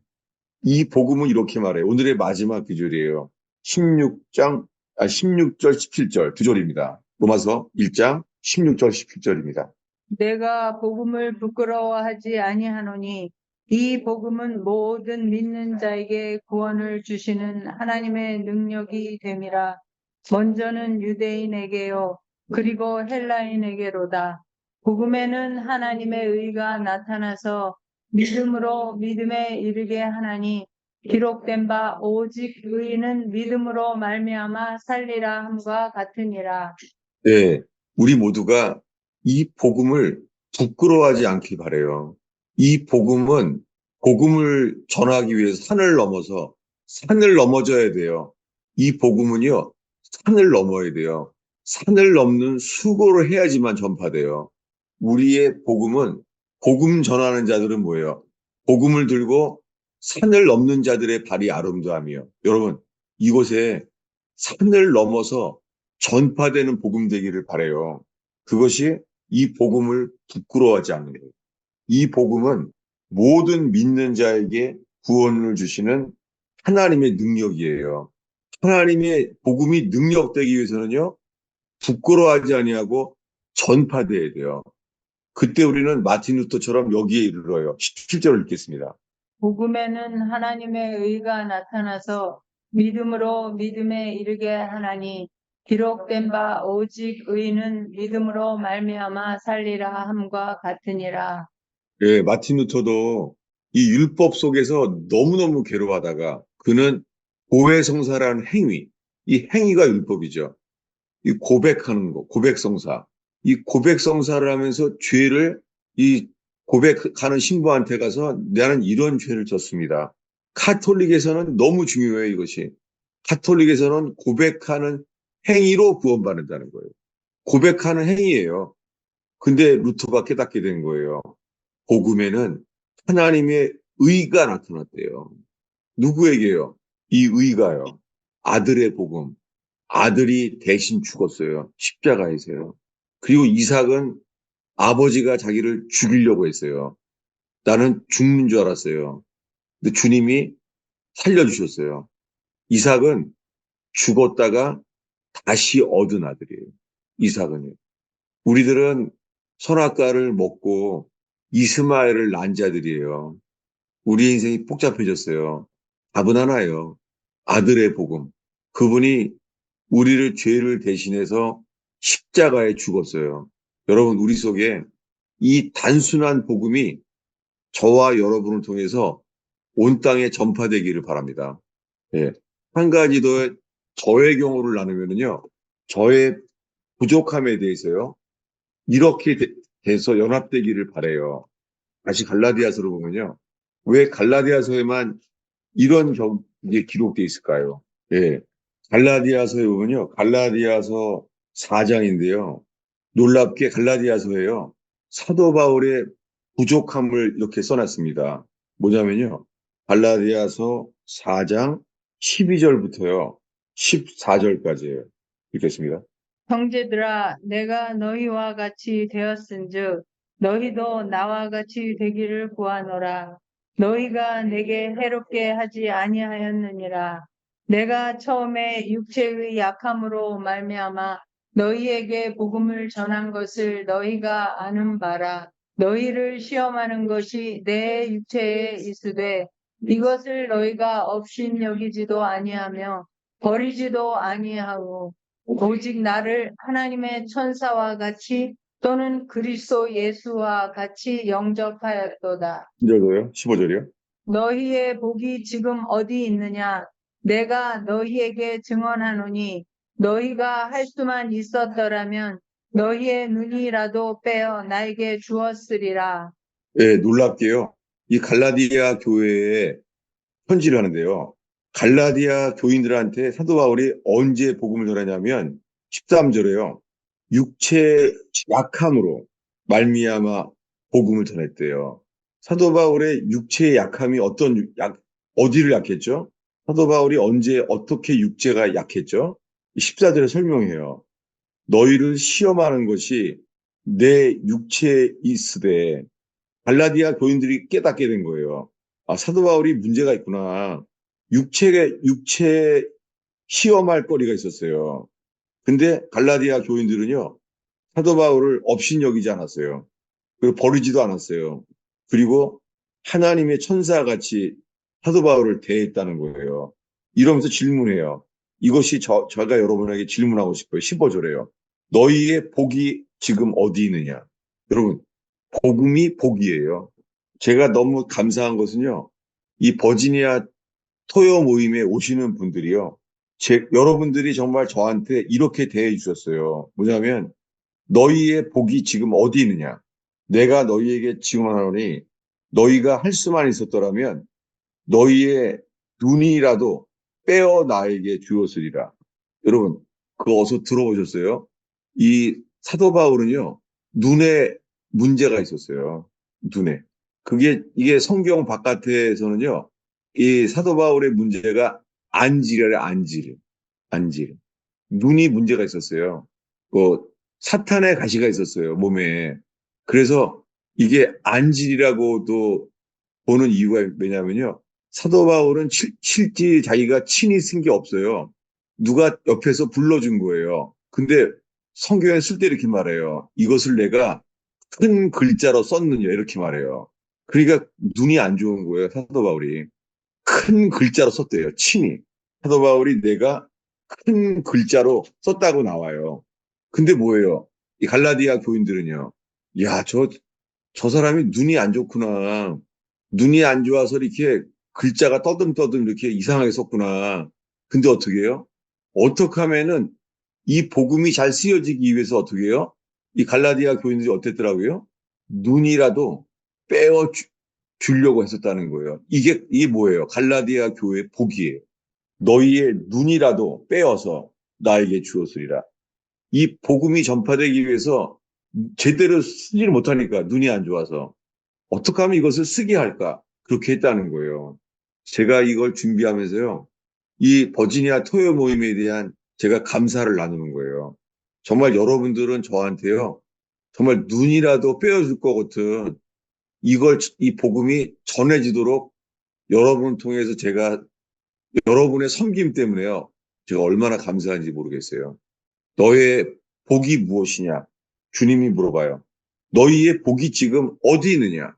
이 복음은 이렇게 말해요. 오늘의 마지막 구절이에요. 16절, 17절 두 절입니다. 로마서 1장 16절, 17절입니다. 내가 복음을 부끄러워하지 아니하노니 이 복음은 모든 믿는 자에게 구원을 주시는 하나님의 능력이 됨이라. 먼저는 유대인에게요 그리고 헬라인에게로다. 복음에는 하나님의 의가 나타나서 믿음으로 믿음에 이르게 하나니 기록된 바 오직 의인은 믿음으로 말미암아 살리라 함과 같으니라. 네, 우리 모두가 이 복음을 부끄러워하지 않길 바래요. 이 복음은 복음을 전하기 위해서 산을 넘어서 산을 넘어져야 돼요. 이 복음은요, 산을 넘어야 돼요. 산을 넘는 수고를 해야지만 전파돼요. 우리의 복음은 복음 전하는 자들은 뭐예요? 복음을 들고 산을 넘는 자들의 발이 아름다움이요. 여러분, 이곳에 산을 넘어서 전파되는 복음 되기를 바라요. 그것이 이 복음을 부끄러워하지 않는 거예요. 이 복음은 모든 믿는 자에게 구원을 주시는 하나님의 능력이에요. 하나님의 복음이 능력되기 위해서는요, 부끄러워하지 아니하고 전파돼야 돼요. 그때 우리는 마틴 루터처럼 여기에 이르러요. 17절을 읽겠습니다. 복음에는 하나님의 의가 나타나서 믿음으로 믿음에 이르게 하나니 기록된 바 오직 의인은 믿음으로 말미암아 살리라 함과 같으니라. 예, 마틴 루터도 이 율법 속에서 너무너무 괴로워하다가 그는 고해성사라는 행위, 이 행위가 율법이죠. 이 고백하는 거, 고백성사. 이 고백성사를 하면서 죄를 이 고백하는 신부한테 가서 나는 이런 죄를 졌습니다. 카톨릭에서는 너무 중요해요, 이것이. 카톨릭에서는 고백하는 행위로 구원받는다는 거예요. 고백하는 행위예요. 근데 루터가 깨닫게 된 거예요. 복음에는 하나님의 의가 나타났대요. 누구에게요? 이 의가요. 아들의 복음. 아들이 대신 죽었어요. 십자가에서요. 그리고 이삭은 아버지가 자기를 죽이려고 했어요. 나는 죽는 줄 알았어요. 근데 주님이 살려주셨어요. 이삭은 죽었다가 다시 얻은 아들이에요. 이삭은요. 우리들은 선악과를 먹고 이스마엘을 낳은 자들이에요. 우리 인생이 복잡해졌어요. 답은 하나예요. 아들의 복음. 그분이 우리를 죄를 대신해서 십자가에 죽었어요. 여러분, 우리 속에 이 단순한 복음이 저와 여러분을 통해서 온 땅에 전파되기를 바랍니다. 예. 한 가지 더 저의 경우를 나누면요. 저의 부족함에 대해서요. 이렇게 돼서 연합되기를 바래요. 다시 갈라디아서로 보면요. 왜 갈라디아서에만 이런 게 기록되어 있을까요? 예. 갈라디아서에 보면요. 갈라디아서 4장인데요. 놀랍게 갈라디아서에요. 사도 바울의 부족함을 이렇게 써놨습니다. 뭐냐면요. 갈라디아서 4장 12절부터요. 14절까지예요. 읽겠습니다. 형제들아 내가 너희와 같이 되었은즉 너희도 나와 같이 되기를 구하노라. 너희가 내게 해롭게 하지 아니하였느니라. 내가 처음에 육체의 약함으로 말미암아 너희에게 복음을 전한 것을 너희가 아는 바라. 너희를 시험하는 것이 내 육체에 있으되 이것을 너희가 업신여기지도 아니하며 버리지도 아니하고 오직 나를 하나님의 천사와 같이 또는 그리스도 예수와 같이 영접하였도다. 15절이요? 15절이요? 너희의 복이 지금 어디 있느냐? 내가 너희에게 증언하노니 너희가 할 수만 있었더라면 너희의 눈이라도 빼어 나에게 주었으리라. 예, 놀랍게요. 이 갈라디아 교회에 편지를 하는데요. 갈라디아 교인들한테 사도 바울이 언제 복음을 전하냐면 13절에요. 육체 약함으로 말미암아 복음을 전했대요. 사도 바울의 육체의 약함이 어디를 약했죠? 사도 바울이 언제 어떻게 육체가 약했죠? 14절에 설명해요. 너희를 시험하는 것이 내 육체에 있으되 갈라디아 교인들이 깨닫게 된 거예요. 아, 사도 바울이 문제가 있구나. 육체 시험할 거리가 있었어요. 근데 갈라디아 교인들은요, 사도 바울을 업신여기지 않았어요. 그리고 버리지도 않았어요. 그리고 하나님의 천사같이 사도 바울을 대했다는 거예요. 이러면서 질문해요. 이것이 제가 여러분에게 질문하고 싶어요. 15절에요. 너희의 복이 지금 어디 있느냐? 여러분, 복음이 복이에요. 제가 너무 감사한 것은요, 이 버지니아 토요 모임에 오시는 분들이요, 여러분들이 정말 저한테 이렇게 대해 주셨어요. 뭐냐면, 너희의 복이 지금 어디 있느냐? 내가 너희에게 증언하노니 너희가 할 수만 있었더라면 너희의 눈이라도 빼어 나에게 주었으리라. 여러분, 그거 어서 들어보셨어요? 이 사도 바울은요, 눈에 문제가 있었어요. 눈에. 이게 성경 바깥에서는요, 이 사도 바울의 문제가 안질이래, 안질. 안질. 눈이 문제가 있었어요. 그 사탄의 가시가 있었어요, 몸에. 그래서 이게 안질이라고도 보는 이유가 뭐냐면요. 사도 바울은 실제 자기가 친히 쓴 게 없어요. 누가 옆에서 불러준 거예요. 근데 성경에 쓸 때 이렇게 말해요. 이것을 내가 큰 글자로 썼느냐 이렇게 말해요. 그러니까 눈이 안 좋은 거예요, 사도 바울이. 큰 글자로 썼대요, 친히. 사도 바울이 내가 큰 글자로 썼다고 나와요. 근데 뭐예요? 이 갈라디아 교인들은요. 야, 저 사람이 눈이 안 좋구나. 눈이 안 좋아서 이렇게 글자가 떠듬떠듬 이렇게 이상하게 썼구나. 근데 어떻게 해요? 어떻게 하면은 이 복음이 잘 쓰여지기 위해서 어떻게 해요? 이 갈라디아 교인들이 어땠더라고요? 눈이라도 빼어 주려고 했었다는 거예요. 이게 뭐예요? 갈라디아 교회의 복이에요. 너희의 눈이라도 빼어서 나에게 주었으리라. 이 복음이 전파되기 위해서 제대로 쓰지를 못하니까 눈이 안 좋아서 어떻게 하면 이것을 쓰게 할까? 그렇게 했다는 거예요. 제가 이걸 준비하면서요. 이 버지니아 토요 모임에 대한 제가 감사를 나누는 거예요. 정말 여러분들은 저한테요. 정말 눈이라도 빼어줄 것 같은 이 복음이 전해지도록 여러분 통해서 제가 여러분의 섬김 때문에요. 제가 얼마나 감사한지 모르겠어요. 너의 복이 무엇이냐? 주님이 물어봐요. 너희의 복이 지금 어디 있느냐?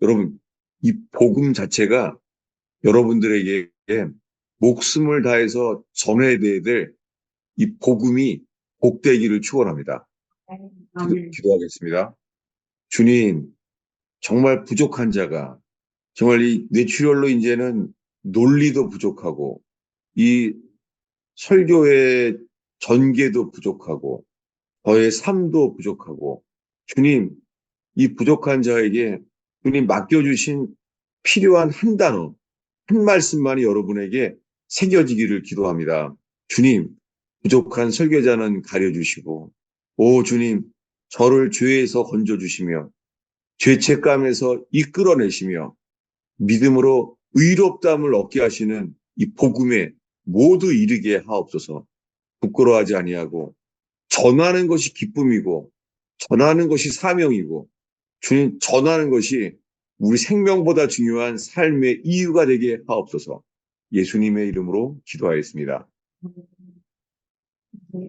여러분, 이 복음 자체가 여러분들에게 목숨을 다해서 전해야 될 이 복음이 복되기를 축원합니다. 기도하겠습니다. 주님, 정말 부족한 자가 정말 이 뇌출혈로 이제는 논리도 부족하고 이 설교의 전개도 부족하고 저의 삶도 부족하고 주님, 이 부족한 자에게 주님 맡겨주신 필요한 한 단어, 한 말씀만이 여러분에게 새겨지기를 기도합니다. 주님, 부족한 설교자는 가려주시고, 오 주님, 저를 죄에서 건져주시며, 죄책감에서 이끌어내시며, 믿음으로 의롭다함을 얻게 하시는 이 복음에 모두 이르게 하옵소서. 부끄러워하지 아니하고, 전하는 것이 기쁨이고, 전하는 것이 사명이고, 주님 전하는 것이 우리 생명보다 중요한 삶의 이유가 되게 하옵소서. 예수님의 이름으로 기도하였습니다.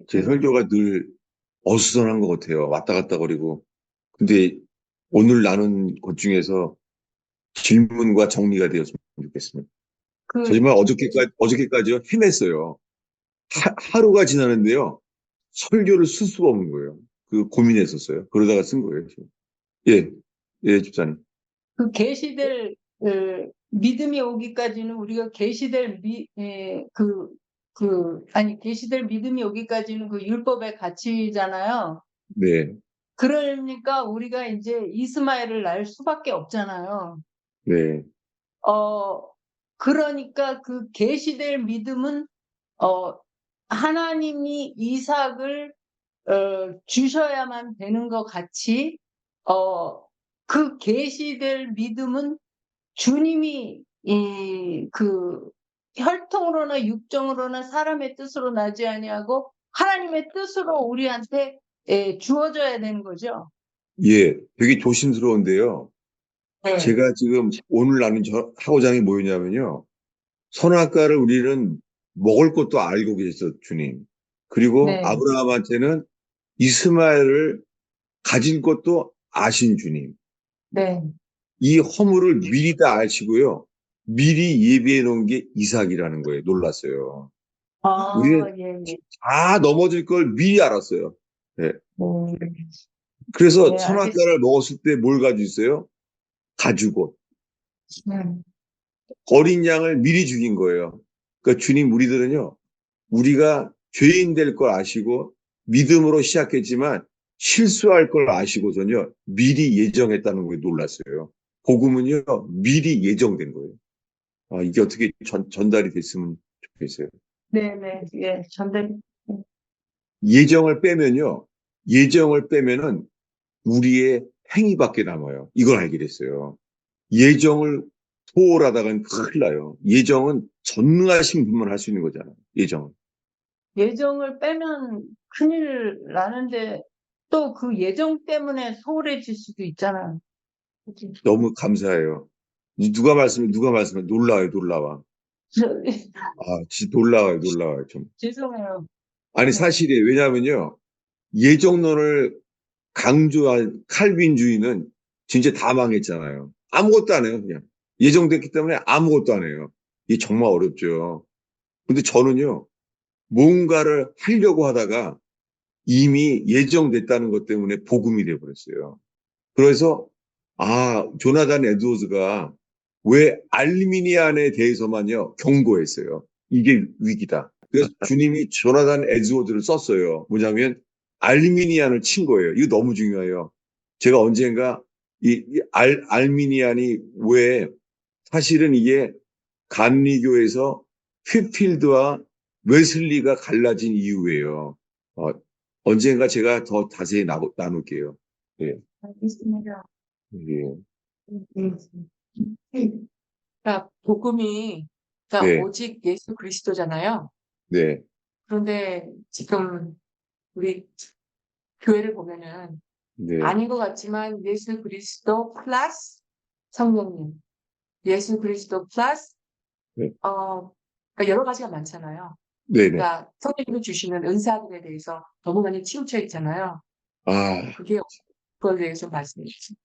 제 설교가 늘 어수선한 것 같아요. 왔다 갔다 거리고. 근데 오늘 나눈 것 중에서 질문과 정리가 되었으면 좋겠습니다. 저 그, 정말 어저께까지요 헤맸어요. 하루가 지나는데요. 설교를 쓸 수가 없는 거예요. 고민했었어요. 그러다가 쓴 거예요. 지금. 예, 예, 집사님. 그 계시될 믿음이 오기까지는 우리가 계시될 믿음이 오기까지는 그 율법의 가치잖아요. 네, 그러니까 우리가 이제 이스마엘을 낳을 수밖에 없잖아요. 네, 어, 그러니까 그 계시될 믿음은 어, 하나님이 이삭을 주셔야만 되는 것 같이 어, 그 계시될 믿음은 주님이 그 혈통으로나 육정으로나 사람의 뜻으로 나지 아니하고 하나님의 뜻으로 우리한테 주어져야 되는 거죠. 예, 되게 조심스러운데요. 네, 제가 지금 오늘 나눈 하고자 하는 게 뭐였냐면요. 선악과를 우리는 먹을 것도 알고 계셨어, 주님. 그리고 네, 아브라함한테는 이스마엘을 가진 것도 아신 주님. 네. 이 허물을 미리 다 아시고요. 미리 예비해 놓은 게 이삭이라는 거예요. 놀랐어요. 아, 우리는 예, 예. 다 넘어질 걸 미리 알았어요. 네. 음, 그래서 네, 알겠습니다. 선악과를 먹었을 때 뭘 가지고 있어요? 가죽옷. 음, 어린 양을 미리 죽인 거예요. 그러니까 주님 우리들은요. 우리가 죄인 될 걸 아시고 믿음으로 시작했지만 실수할 걸 아시고선요. 미리 예정했다는 거에 놀랐어요. 복음은요. 미리 예정된 거예요. 아, 이게 어떻게 전달이 됐으면 좋겠어요. 네, 네, 예, 전달. 예정을 빼면요. 예정을 빼면은 우리의 행위밖에 남아요. 이걸 알게 됐어요. 예정을 소홀하다가는 큰일 나요. 예정은 전능하신 분만 할 수 있는 거잖아요. 예정은. 예정을 빼면 큰일 나는데 또 그 예정 때문에 소홀해질 수도 있잖아요. 그치? 너무 감사해요. 누가 말씀해. 놀라워요, 놀라워. 아, 진짜 놀라워요, 놀라워요, 좀. 죄송해요. 아니, 네. 사실이에요. 왜냐하면요. 예정론을 강조한 칼빈주의는 진짜 다 망했잖아요. 아무것도 안 해요, 그냥. 예정됐기 때문에 아무것도 안 해요. 이게 정말 어렵죠. 근데 저는요, 뭔가를 하려고 하다가 이미 예정됐다는 것 때문에 복음이 돼버렸어요. 그래서 조나단 에드워즈가 왜 알미니안에 대해서만요 경고했어요. 이게 위기다. 그래서 주님이 조나단 에드워즈를 썼어요. 뭐냐면 알미니안을 친 거예요. 이거 너무 중요해요. 제가 언젠가 알미니안이 왜 사실은 이게 감리교에서 휘필드와 웨슬리가 갈라진 이유예요. 어, 언젠가 제가 더 자세히 나눌게요. 예, 알겠습니다. 예, 음. 그러니까 복음이 그러니까 네, 오직 예수 그리스도잖아요. 네, 그런데 지금 우리 교회를 보면은 네, 아닌 것 같지만 예수 그리스도 플러스 성령님, 예수 그리스도 플러스 네, 그러니까 여러 가지가 많잖아요. 네, 네. 그러니까 성령님이 주시는 은사들에 대해서 너무 많이 치우쳐 있잖아요. 아, 그게 그거에 대해서 말씀해 주세요.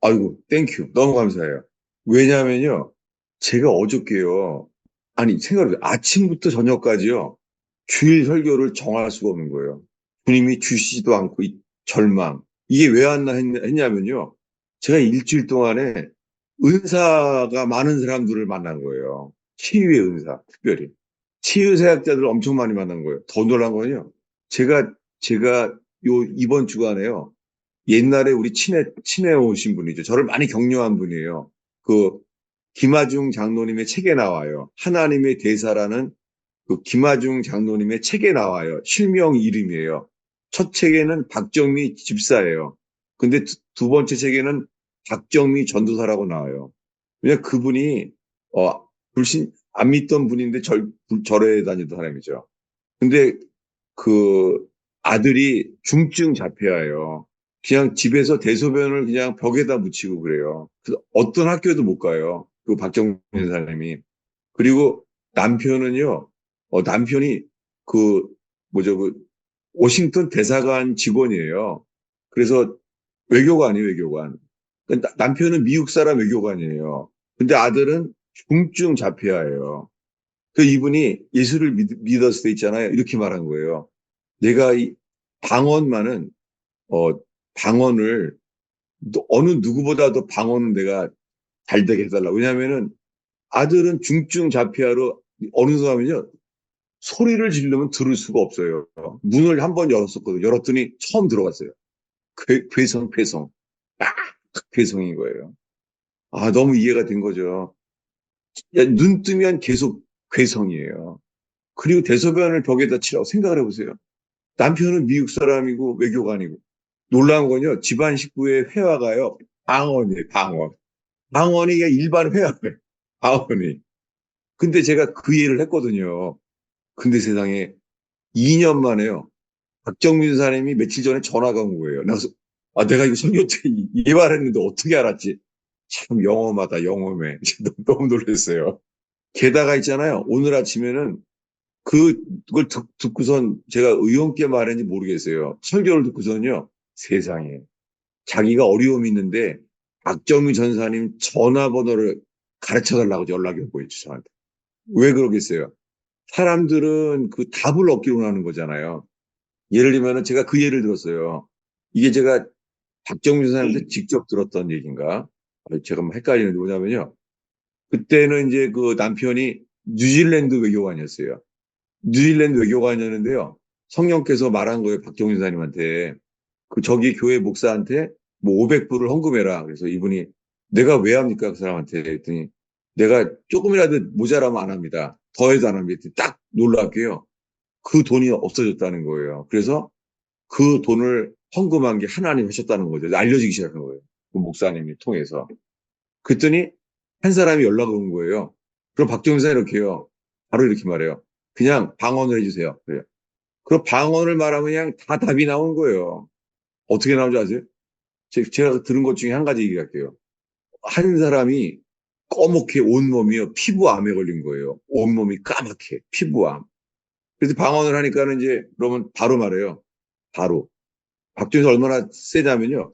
아이고, 땡큐. 너무 감사해요. 왜냐하면요, 제가 어저께요, 아니, 생각해보세요. 아침부터 저녁까지요, 주일 설교를 정할 수가 없는 거예요. 주님이 주시지도 않고, 이 절망. 이게 왜 왔나 했냐면요, 제가 일주일 동안에 은사가 많은 사람들을 만난 거예요. 치유의 은사, 특별히. 치유사역자들을 엄청 많이 만난 거예요. 더 놀란 거는요, 제가 이번 주간에요, 옛날에 우리 친해 오신 분이죠. 저를 많이 격려한 분이에요. 그 김하중 장로님의 책에 나와요. 하나님의 대사라는 그 김하중 장로님의 책에 나와요. 실명 이름이에요. 첫 책에는 박정미 집사예요. 근데 두 번째 책에는 박정미 전도사라고 나와요. 왜냐 그분이 불신 안 믿던 분인데 절에 다니던 사람이죠. 근데 그 아들이 중증 자폐아예요. 그냥 집에서 대소변을 그냥 벽에다 묻히고 그래요. 그래서 어떤 학교도 못 가요. 그 박정민 사람이. 그리고 남편은요, 남편이 그, 뭐죠, 그, 워싱턴 대사관 직원이에요. 그래서 외교관이에요, 외교관. 남편은 미국 사람 외교관이에요. 근데 아들은 중증 자폐아예요. 그 이분이 예수를 믿었을 때 있잖아요. 이렇게 말한 거예요. 내가 이 방언만은 어 방언을 어느 누구보다도 방언은 내가 잘 되게 해달라. 왜냐하면은 아들은 중증 자폐아로 어느 순간은요 소리를 지르면 들을 수가 없어요. 문을 한번 열었었거든요. 열었더니 처음 들어갔어요. 괴성. 아, 괴성인 거예요. 아 너무 이해가 된 거죠. 야, 눈 뜨면 계속 괴성이에요. 그리고 대소변을 벽에다 치라고 생각을 해보세요. 남편은 미국 사람이고 외교관이고 놀라운 건요. 집안 식구의 회화가요. 방언이에요. 방언. 방언이 그냥 일반 회화예요. 방언이. 근데 제가 그 일을 했거든요. 근데 세상에 2년 만에요. 박정민 사람이 며칠 전에 전화가 온 거예요. 그래서 내가 이거 설교 때 이 말했는데 어떻게 알았지? 참 영험하다, 영험해. 너무 놀랐어요. 게다가 있잖아요. 오늘 아침에는 그걸 듣고선 제가 의원께 말했는지 모르겠어요. 설교를 듣고선요. 세상에. 자기가 어려움이 있는데 박정희 전사님 전화번호를 가르쳐 달라고 연락이 오고 있죠, 저한테. 왜 그러겠어요? 사람들은 그 답을 얻기로 하는 거잖아요. 예를 들면은 제가 그 예를 들었어요. 이게 제가 박정희 전사님한테 직접 들었던 얘기인가? 제가 헷갈리는데 뭐냐면요. 그때는 이제 그 남편이 뉴질랜드 외교관이었어요. 뉴질랜드 외교관이었는데요. 성령께서 말한 거예요. 박정희 전사님한테. 그 저기 교회 목사한테 뭐 500불을 헌금해라. 그래서 이분이 내가 왜 합니까? 그 사람한테 그랬더니 내가 조금이라도 모자라면 안 합니다. 더해도 안 합니다. 딱 놀랍게요. 그 돈이 없어졌다는 거예요. 그래서 그 돈을 헌금한 게 하나님 하셨다는 거죠. 알려지기 시작한 거예요. 그 목사님이 통해서. 그랬더니 한 사람이 연락을 온 거예요. 그럼 박정희 사 이렇게 해요. 바로 이렇게 말해요. 그냥 방언을 해주세요. 그래요. 그럼 방언을 말하면 그냥 다 답이 나온 거예요. 어떻게 나오는지 아세요? 제가 들은 것 중에 한 가지 얘기할게요. 한 사람이 꺼멓게 온몸이요. 피부암에 걸린 거예요. 온몸이 까맣게. 피부암. 그래서 방언을 하니까는 이제 그러면 바로 말해요. 바로. 박정희가 얼마나 세냐면요.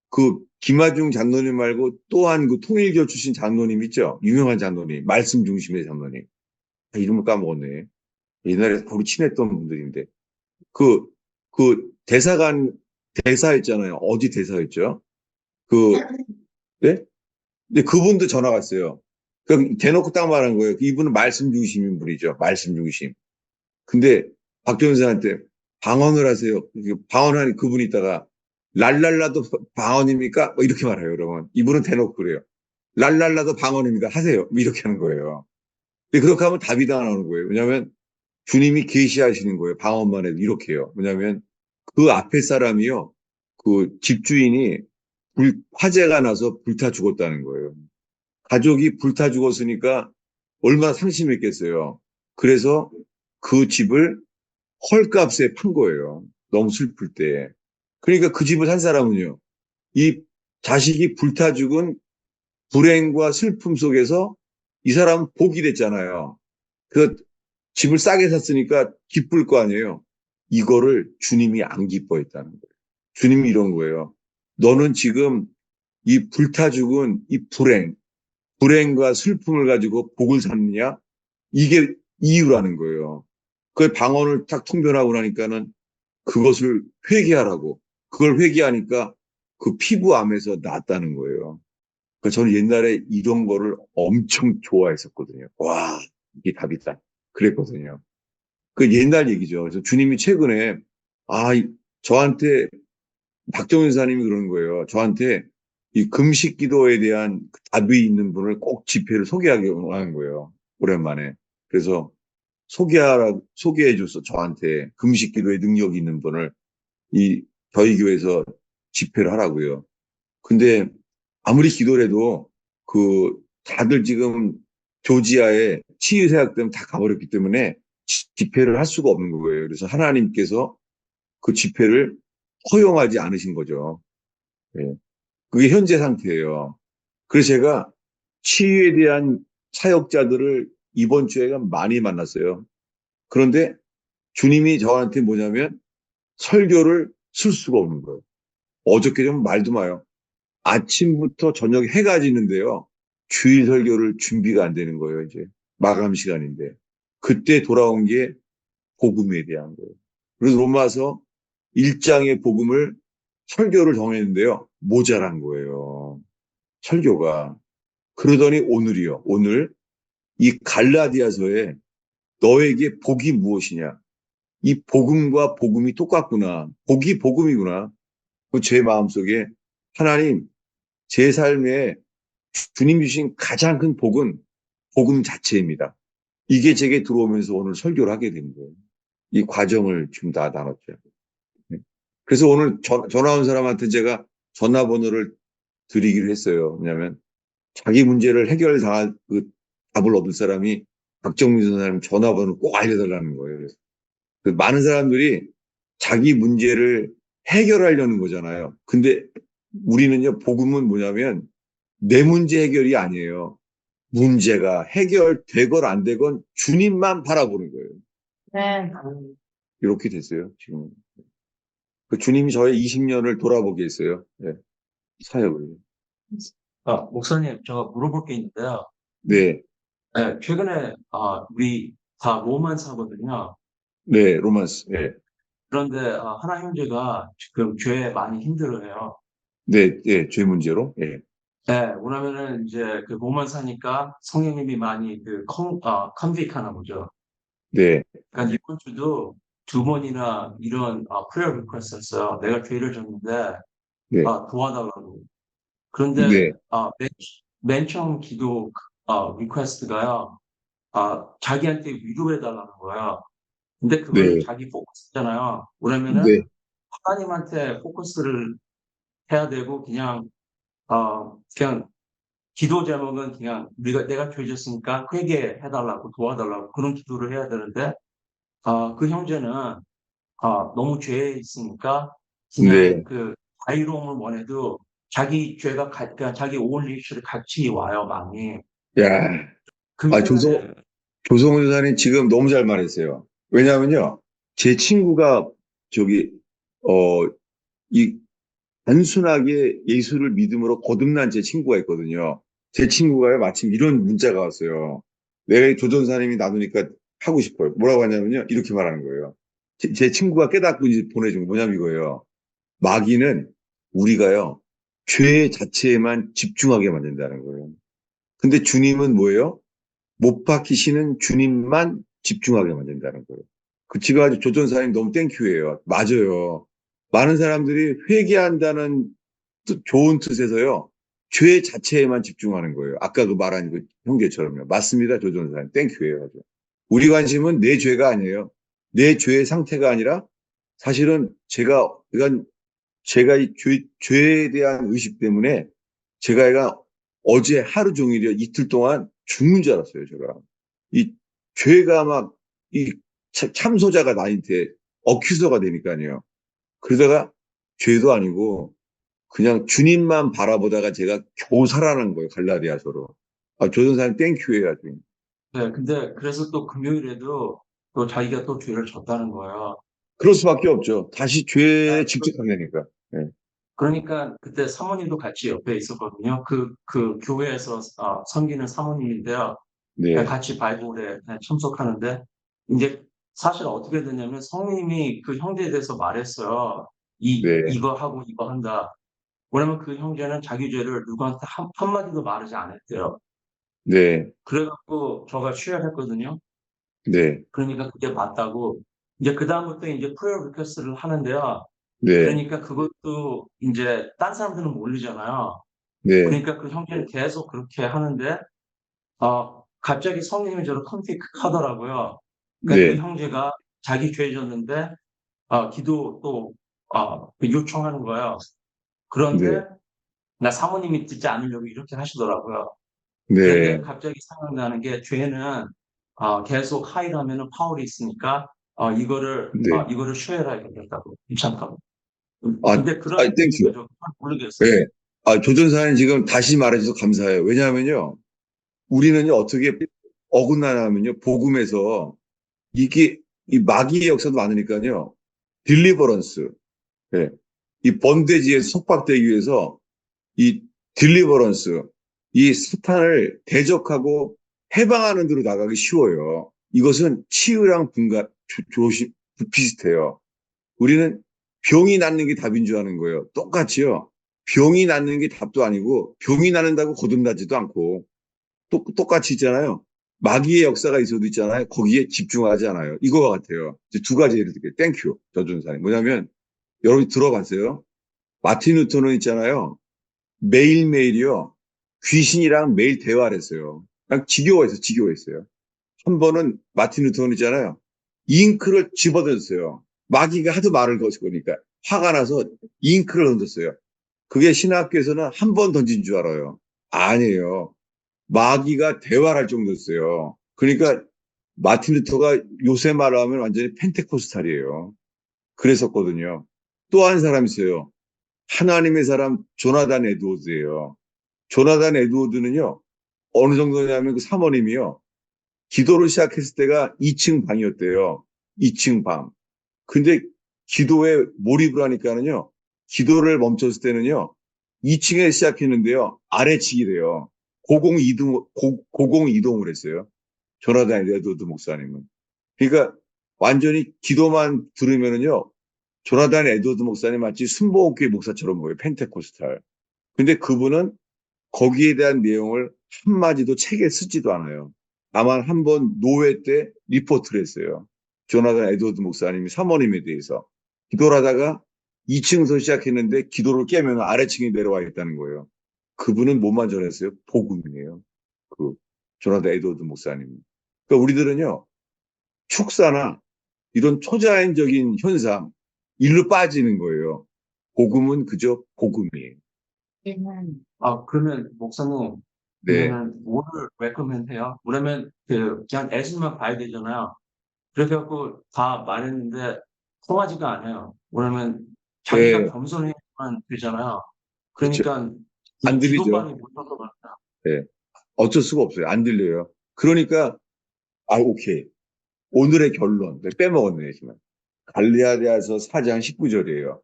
그 김하중 장로님 말고 또한 그 통일교 출신 장로님 있죠. 유명한 장로님. 말씀 중심의 장로님. 이름을 까먹었네. 옛날에 우리 친했던 분들인데. 그, 그 대사관, 대사였잖아요. 어디 대사였죠? 그, 네? 근데 그분도 전화가 왔어요. 그럼 대놓고 딱 말한 거예요. 이분은 말씀 중심인 분이죠. 말씀 중심. 근데 박정희한테 방언을 하세요. 방언하니 그분이 있다가 랄랄라도 방언입니까? 뭐 이렇게 말해요. 그러면 이분은 대놓고 그래요. 랄랄라도 방언입니다. 하세요. 뭐 이렇게 하는 거예요. 근데 그렇게 하면 답이 다 나오는 거예요. 왜냐하면 주님이 계시하시는 거예요. 방언만 해도 이렇게 해요. 왜냐하면 그 앞에 사람이요. 그 집주인이 화재가 나서 불타 죽었다는 거예요. 가족이 불타 죽었으니까 얼마나 상심했겠어요. 그래서 그 집을 헐값에 판 거예요. 너무 슬플 때. 그러니까 그 집을 산 사람은요. 이 자식이 불타 죽은 불행과 슬픔 속에서 이 사람은 복이 됐잖아요. 그 집을 싸게 샀으니까 기쁠 거 아니에요. 이거를 주님이 안 기뻐했다는 거예요. 주님이 이런 거예요. 너는 지금 이 불타 죽은 이 불행과 슬픔을 가지고 복을 삼느냐? 이게 이유라는 거예요. 그 방언을 딱 통변하고 나니까는 그것을 회개하라고. 그걸 회개하니까 그 피부암에서 낫다는 거예요. 그러니까 저는 옛날에 이런 거를 엄청 좋아했었거든요. 와, 이게 답이다. 그랬거든요. 그 옛날 얘기죠. 그래서 주님이 최근에, 아, 저한테, 박정윤 사님이 그러는 거예요. 저한테 이 금식 기도에 대한 답이 있는 분을 꼭 집회를 소개하게 하는 거예요. 오랜만에. 그래서 소개해줘서 저한테 금식 기도에 능력이 있는 분을 이 저희 교회에서 집회를 하라고요. 근데 아무리 기도를 해도 그 다들 지금 조지아에 치유세학 때문에 다 가버렸기 때문에 집회를 할 수가 없는 거예요. 그래서 하나님께서 그 집회를 허용하지 않으신 거죠. 예. 그게 현재 상태예요. 그래서 제가 치유에 대한 사역자들을 이번 주에 많이 만났어요. 그런데 주님이 저한테 뭐냐면 설교를 쓸 수가 없는 거예요. 어저께 좀 말도 마요. 아침부터 저녁 해가 지는데요. 주일 설교를 준비가 안 되는 거예요, 이제. 마감 시간인데. 그때 돌아온 게 복음에 대한 거예요. 그래서 로마서 1장의 복음을 설교를 정했는데요. 모자란 거예요. 설교가. 그러더니 오늘이요. 오늘 이 갈라디아서에 너에게 복이 무엇이냐. 이 복음과 복음이 똑같구나. 복이 복음이구나. 그 제 마음속에 하나님, 제 삶에 주님 주신 가장 큰 복은 복음 자체입니다. 이게 제게 들어오면서 오늘 설교를 하게 된 거예요. 이 과정을 지금 다 나눴죠. 네. 그래서 오늘 전화 온 사람한테 제가 전화번호를 드리기로 했어요. 왜냐하면 자기 문제를 해결당할 그 답을 얻을 사람이 박정민 선생님 전화번호를 꼭 알려달라는 거예요. 그래서 그 많은 사람들이 자기 문제를 해결하려는 거잖아요. 근데 우리는요, 복음은 뭐냐면 내 문제 해결이 아니에요. 문제가 해결되건 안 되건 주님만 바라보는 거예요. 네. 이렇게 됐어요, 지금. 그 주님이 저의 20년을 돌아보게 했어요. 네, 사역을. 목사님, 제가 물어볼 게 있는데요. 네, 네, 최근에, 우리 다 로만사거든요. 네, 로만스. 네, 그런데, 하나 형제가 지금 죄에 많이 힘들어해요. 네, 네, 죄 문제로. 네, 네, 왜냐면은 이제 그 로만사니까 성령님이 많이 컨빅하나 보죠. 네, 그러니까 이번 주도 두 번이나 이런, 프레어 리퀘스트 했어요. 내가 죄를 졌는데, 네, 도와달라고. 그런데, 네, 맨 처음 기도, 리퀘스트가요. 자기한테 위로해달라는 거야. 근데 그거는 네, 자기 포커스잖아요. 왜냐면은 네, 하나님한테 포커스를 해야 되고 그냥 기도 제목은 그냥 내가 죄 졌으니까 회개해달라고 도와달라고 그런 기도를 해야 되는데 그 형제는 너무 죄에 있으니까 그냥 네. 그 자유로움을 원해도 자기 죄가 그냥 자기 오은 리스를 같이 와요, 많이. 야, 그게 아, 조성훈 의사님 지금 너무 잘 말했어요. 왜냐하면요, 제 친구가 저기, 어, 이 단순하게 예수를 믿음으로 거듭난 제 친구가 있거든요. 제 친구가요, 마침 이런 문자가 왔어요. 내가 이 조전사님이 나누니까 하고 싶어요. 뭐라고 하냐면요, 이렇게 말하는 거예요. 제 친구가 깨닫고 이제 보내준 거 뭐냐면 이거예요. 마귀는 우리가요, 죄 자체에만 집중하게 만든다는 거예요. 근데 주님은 뭐예요? 못 박히시는 주님만 집중하게 만든다는 거예요. 그 지금 아주 조전사님 너무 땡큐예요. 맞아요. 많은 사람들이 회개한다는 좋은 뜻에서요. 죄 자체에만 집중하는 거예요. 아까 그 말한 그 형제처럼요. 맞습니다. 조전사님 땡큐예요. 아주. 우리 관심은 내 죄가 아니에요. 내 죄의 상태가 아니라 사실은 이건 제가 이 죄에 대한 의식 때문에 제가 어제 하루 종일이요. 이틀 동안 죽는 줄 알았어요. 제가. 이 죄가 막 이 참소자가 나한테 어큐서가 되니까요. 그러다가 죄도 아니고 그냥 주님만 바라보다가 제가 겨우 살아난 거예요. 갈라디아서로. 아, 조선사님 땡큐예요. 아주. 네, 근데 그래서 또 금요일에도 또 자기가 또 죄를 졌다는 거예요. 그럴 수밖에 없죠. 다시 죄에 네, 집착하게 되니까. 네. 그러니까 그때 사모님도 같이 옆에 있었거든요. 그 교회에서 섬기는 사모님인데요. 네, 네. 같이 바이블에 참석하는데 이제 사실 어떻게 됐냐면 성님이 그 형제에 대해서 말했어요. 네. 이거 하고 이거 한다. 왜냐면 그 형제는 자기 죄를 누구한테 한마디도 말하지 않았대요. 네. 그래갖고 저가 취합했거든요. 네. 그러니까 그게 맞다고. 이제 그다음부터 이제 프레어 리퀘스트를 하는데요. 네. 그러니까 그것도 이제 딴 사람들은 모르잖아요. 네. 그러니까 그 형제는 계속 그렇게 하는데 갑자기 성령님이 저를 컨택하더라고요. 그러니까 그 네. 형제가 자기 죄 졌는데 기도 또 그 요청하는 거예요. 네. 그런데 나 사모님이 듣지 않으려고 이렇게 하시더라고요. 그런데 네. 갑자기 생각나는 게 죄는 계속 하이하면은 파울이 있으니까 네. 이거를 쉬어야 겠다고 괜찮다고. 아, 근데 아, 그런 땡큐. 의미가 좀 모르겠어요. 네. 아, 조전사님 지금 다시 말해줘서 감사해요. 왜냐하면요. 우리는요, 어떻게 어긋나냐면요. 복음에서 이게, 이 마귀의 역사도 많으니까요. 딜리버런스. 예. 이 번데지에 속박되기 위해서 이 딜리버런스, 이 사탄을 대적하고 해방하는 데로 나가기 쉬워요. 이것은 치유랑 조심, 비슷해요. 우리는 병이 낫는 게 답인 줄 아는 거예요. 똑같이요. 병이 낫는 게 답도 아니고 병이 낫는다고 거듭나지도 않고 똑같이 있잖아요. 마귀의 역사가 있어도 있잖아요. 거기에 집중하지 않아요. 이거와 같아요. 이제 두 가지 예를 들게요. 땡큐. 저준사님. 뭐냐면 여러분이 들어봤어요? 마틴 루터는 있잖아요. 매일매일이요. 귀신이랑 매일 대화를 했어요. 그냥 지겨워했어요. 한 번은 마틴 루터는 있잖아요. 잉크를 집어던졌어요. 마귀가 하도 말을 거니까 화가 나서 잉크를 던졌어요. 그게 신학교에서는 한 번 던진 줄 알아요. 아니에요. 마귀가 대화를 할 정도였어요. 그러니까 마틴 루터가 요새 말로 하면 완전히 펜테코스탈이에요. 그랬었거든요. 또 한 사람 있어요. 하나님의 사람 조나단 에드워즈예요. 조나단 에드워드는요, 어느 정도냐면 그 사모님이요, 기도를 시작했을 때가 2층 방이었대요. 2층 방. 근데 기도에 몰입을 하니까는요, 기도를 멈췄을 때는요, 2층에 시작했는데요, 아래층이 돼요. 고공 이동을 했어요. 조나단 에드워드 목사님은. 그러니까 완전히 기도만 들으면은요, 조나단 에드워드 목사님 마치 순복음교회 목사처럼 보여요. 펜테코스탈. 근데 그분은 거기에 대한 내용을 한마디도 책에 쓰지도 않아요. 다만 한 번 노회 때 리포트를 했어요. 조나단 에드워드 목사님이 사모님에 대해서. 기도를 하다가 2층에서 시작했는데 기도를 깨면 아래층에 내려와 있다는 거예요. 그분은 뭐만 전했어요? 복음이에요. 그 조나단 에드워드 목사님. 그러니까 우리들은요, 축사나 이런 초자연적인 현상, 일로 빠지는 거예요. 복음은 그저 복음이에요. 그러면 목사님, 네. 그러면 뭐를 레코멘해요? 그러면 그냥 예수님만 봐야 되잖아요. 그래갖고 다 말했는데 통하지가 않아요. 왜냐면 자기가 네, 겸손해야만 되잖아요. 그렇죠. 그러니까 안 이 들리죠. 기도반이 못하서 그렇다. 네. 어쩔 수가 없어요. 안 들려요. 그러니까, 오케이. 오늘의 결론. 네, 빼먹었네, 지금. 갈라디아서 4장 19절이에요.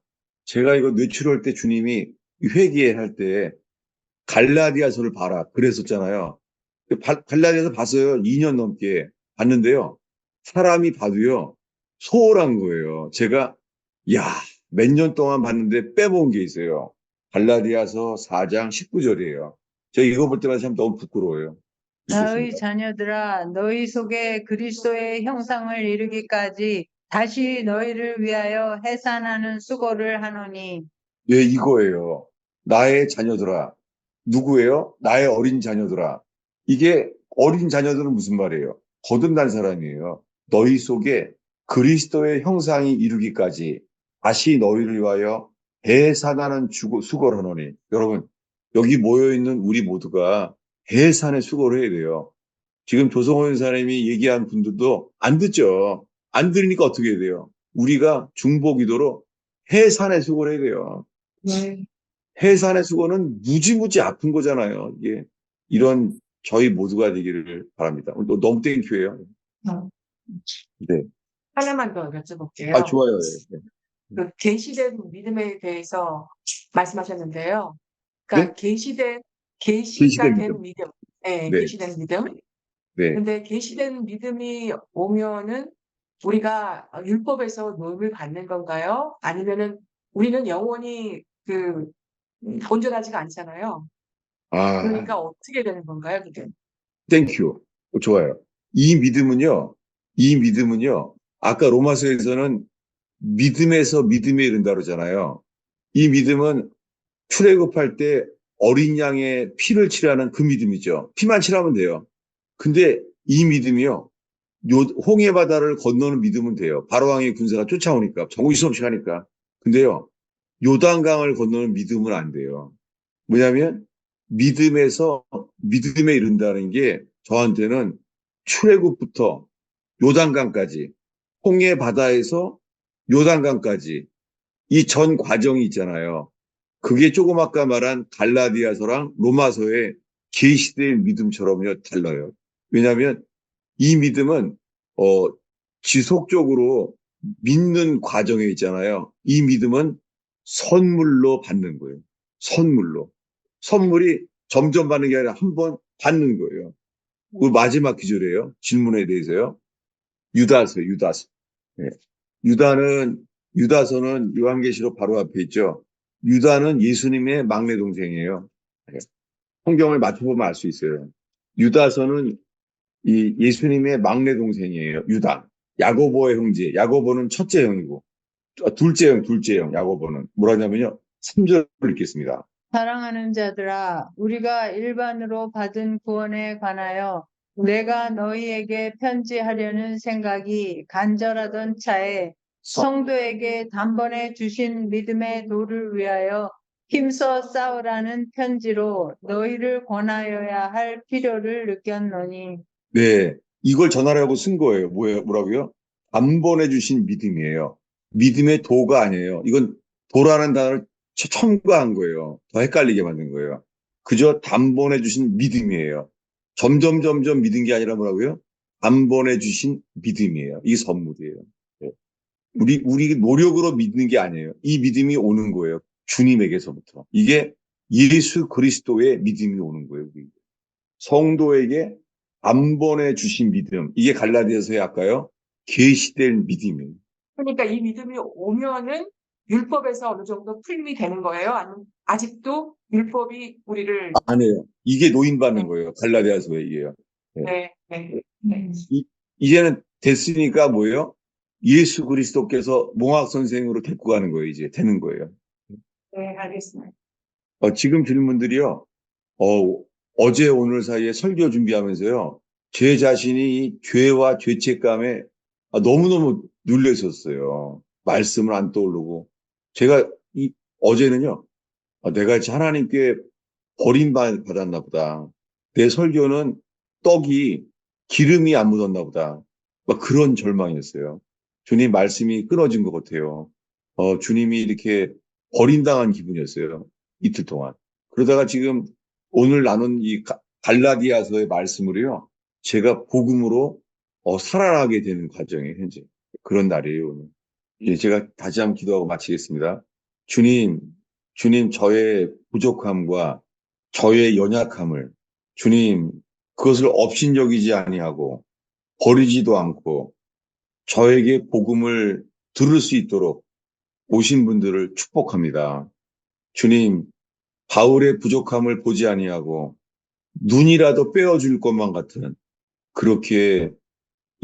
제가 이거 뇌출할 때 주님이 회개할 때 갈라디아서를 봐라. 그랬었잖아요. 갈라디아서 봤어요. 2년 넘게 봤는데요. 사람이 봐도요. 소홀한 거예요. 제가, 야, 몇 년 동안 봤는데 빼먹은 게 있어요. 갈라디아서 4장 19절이에요. 제가 이거 볼 때마다 참 너무 부끄러워요. 너희 읽겠습니다. 자녀들아, 너희 속에 그리스도의 형상을 이루기까지 다시 너희를 위하여 해산하는 수고를 하노니, 예, 이거예요. 나의 자녀들아. 누구예요? 나의 어린 자녀들아. 이게 어린 자녀들은 무슨 말이에요? 거듭난 사람이에요. 너희 속에 그리스도의 형상이 이루기까지 다시 너희를 위하여 해산하는 수고를 하노니. 여러분, 여기 모여있는 우리 모두가 해산의 수고를 해야 돼요. 지금 조성호 사람이 얘기한 분들도 안 듣죠. 안 들으니까 어떻게 해야 돼요? 우리가 중보기도로 해산의 수고를 해야 돼요. 네. 해산의 수고는 무지무지 아픈 거잖아요. 이게 이런 저희 모두가 되기를 바랍니다. 오늘 너무 땡큐예요. 어, 네. 하나만 더 여쭤볼게요. 좋아요. 네. 그 계시된 믿음에 대해서 말씀하셨는데요. 네? 그러니까 계시가 계시된 된 믿음. 믿음. 네, 네. 계시된 믿음. 네. 근데 계시된 믿음이 오면은 우리가 율법에서 노임을 받는 건가요? 아니면은 우리는 영원히 온전하지가 않잖아요. 그러니까 어떻게 되는 건가요, 그게? 땡큐. 좋아요. 이 믿음은요, 아까 로마서에서는 믿음에서 믿음에 이른다 그러잖아요. 이 믿음은 출애굽할 때 어린 양의 피를 칠하는 그 믿음이죠. 피만 칠하면 돼요. 근데 이 믿음이요, 홍해 바다를 건너는 믿으면 돼요. 바로왕의 군사가 쫓아오니까, 정신없이 하니까. 근데요, 요단강을 건너는 믿음은 안 돼요. 뭐냐면, 믿음에서 믿음에 이른다는 게 저한테는 출애굽부터 요단강까지, 홍해 바다에서 요단강까지 이 전 과정이 있잖아요. 그게 조금 아까 말한 갈라디아서랑 로마서의 계시된 믿음처럼요 달라요. 왜냐하면 이 믿음은 지속적으로 믿는 과정에 있잖아요. 이 믿음은 선물로 받는 거예요. 선물로. 선물이 점점 받는 게 아니라 한 번 받는 거예요. 그 마지막 기절이에요. 질문에 대해서요. 유다서. 네. 유다서는 요한계시록 바로 앞에 있죠. 유다는 예수님의 막내 동생이에요. 네. 성경을 맞춰보면 알 수 있어요. 유다서는 이 예수님의 막내 동생이에요. 유다. 야고보의 형제. 야고보는 첫째 형이고, 둘째 형, 야고보는. 뭐라냐면요. 3절을 읽겠습니다. 사랑하는 자들아, 우리가 일반으로 받은 구원에 관하여 내가 너희에게 편지하려는 생각이 간절하던 차에 성도에게 단번에 주신 믿음의 도를 위하여 힘써 싸우라는 편지로 너희를 권하여야 할 필요를 느꼈노니. 네. 이걸 전하라고 쓴 거예요. 뭐라고요? 단번에 주신 믿음이에요. 믿음의 도가 아니에요. 이건 도라는 단어를 첨가한 거예요. 더 헷갈리게 만든 거예요. 그저 단번에 주신 믿음이에요. 점점 믿은 게 아니라 뭐라고요? 단번에 주신 믿음이에요. 이 선물이에요. 예. 우리 노력으로 믿는 게 아니에요. 이 믿음이 오는 거예요. 주님에게서부터. 이게 예수 그리스도의 믿음이 오는 거예요. 우리. 성도에게 단번에 주신 믿음. 이게 갈라디아서의 아까요. 계시될 믿음이에요. 그러니까 이 믿음이 오면은 율법에서 어느 정도 풀림이 되는 거예요? 아니면 아직도 율법이 우리를 아니에요. 이게 노인받는 거예요. 갈라디아서의 이게요. 네, 네, 네. 이제는 됐으니까 뭐예요? 예수 그리스도께서 몽학 선생으로 데리고 가는 거예요. 이제 되는 거예요. 네, 알겠습니다. 지금 질문들이요. 어제 오늘 사이에 설교 준비하면서요. 제 자신이 이 죄와 죄책감에 너무너무 눌려 있었어요. 말씀을 안 떠오르고. 제가 어제는요. 내가 하나님께 버림받았나 보다. 내 설교는 떡이 기름이 안 묻었나 보다. 막 그런 절망이었어요. 주님 말씀이 끊어진 것 같아요. 주님이 이렇게 버림당한 기분이었어요. 이틀 동안. 그러다가 지금 오늘 나눈 이 갈라디아서의 말씀으로요. 제가 복음으로 살아나게 되는 과정이 현재 그런 날이에요. 오늘. 예, 제가 다시 한번 기도하고 마치겠습니다. 주님 저의 부족함과 저의 연약함을 주님 그것을 업신여기지 아니하고 버리지도 않고 저에게 복음을 들을 수 있도록 오신 분들을 축복합니다. 주님 바울의 부족함을 보지 아니하고 눈이라도 빼어줄 것만 같은 그렇게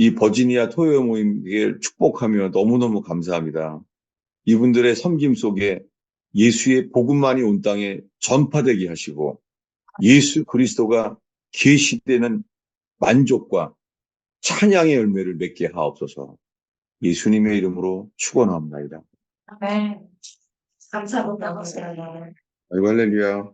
이 버지니아 토요 모임에 축복하며 너무너무 감사합니다. 이분들의 섬김 속에 예수의 복음만이 온 땅에 전파되게 하시고 예수 그리스도가 계시되는 만족과 찬양의 열매를 맺게 하옵소서. 예수님의 이름으로 축원합니다. 네. 감사합니다. 아이고 할렐루야.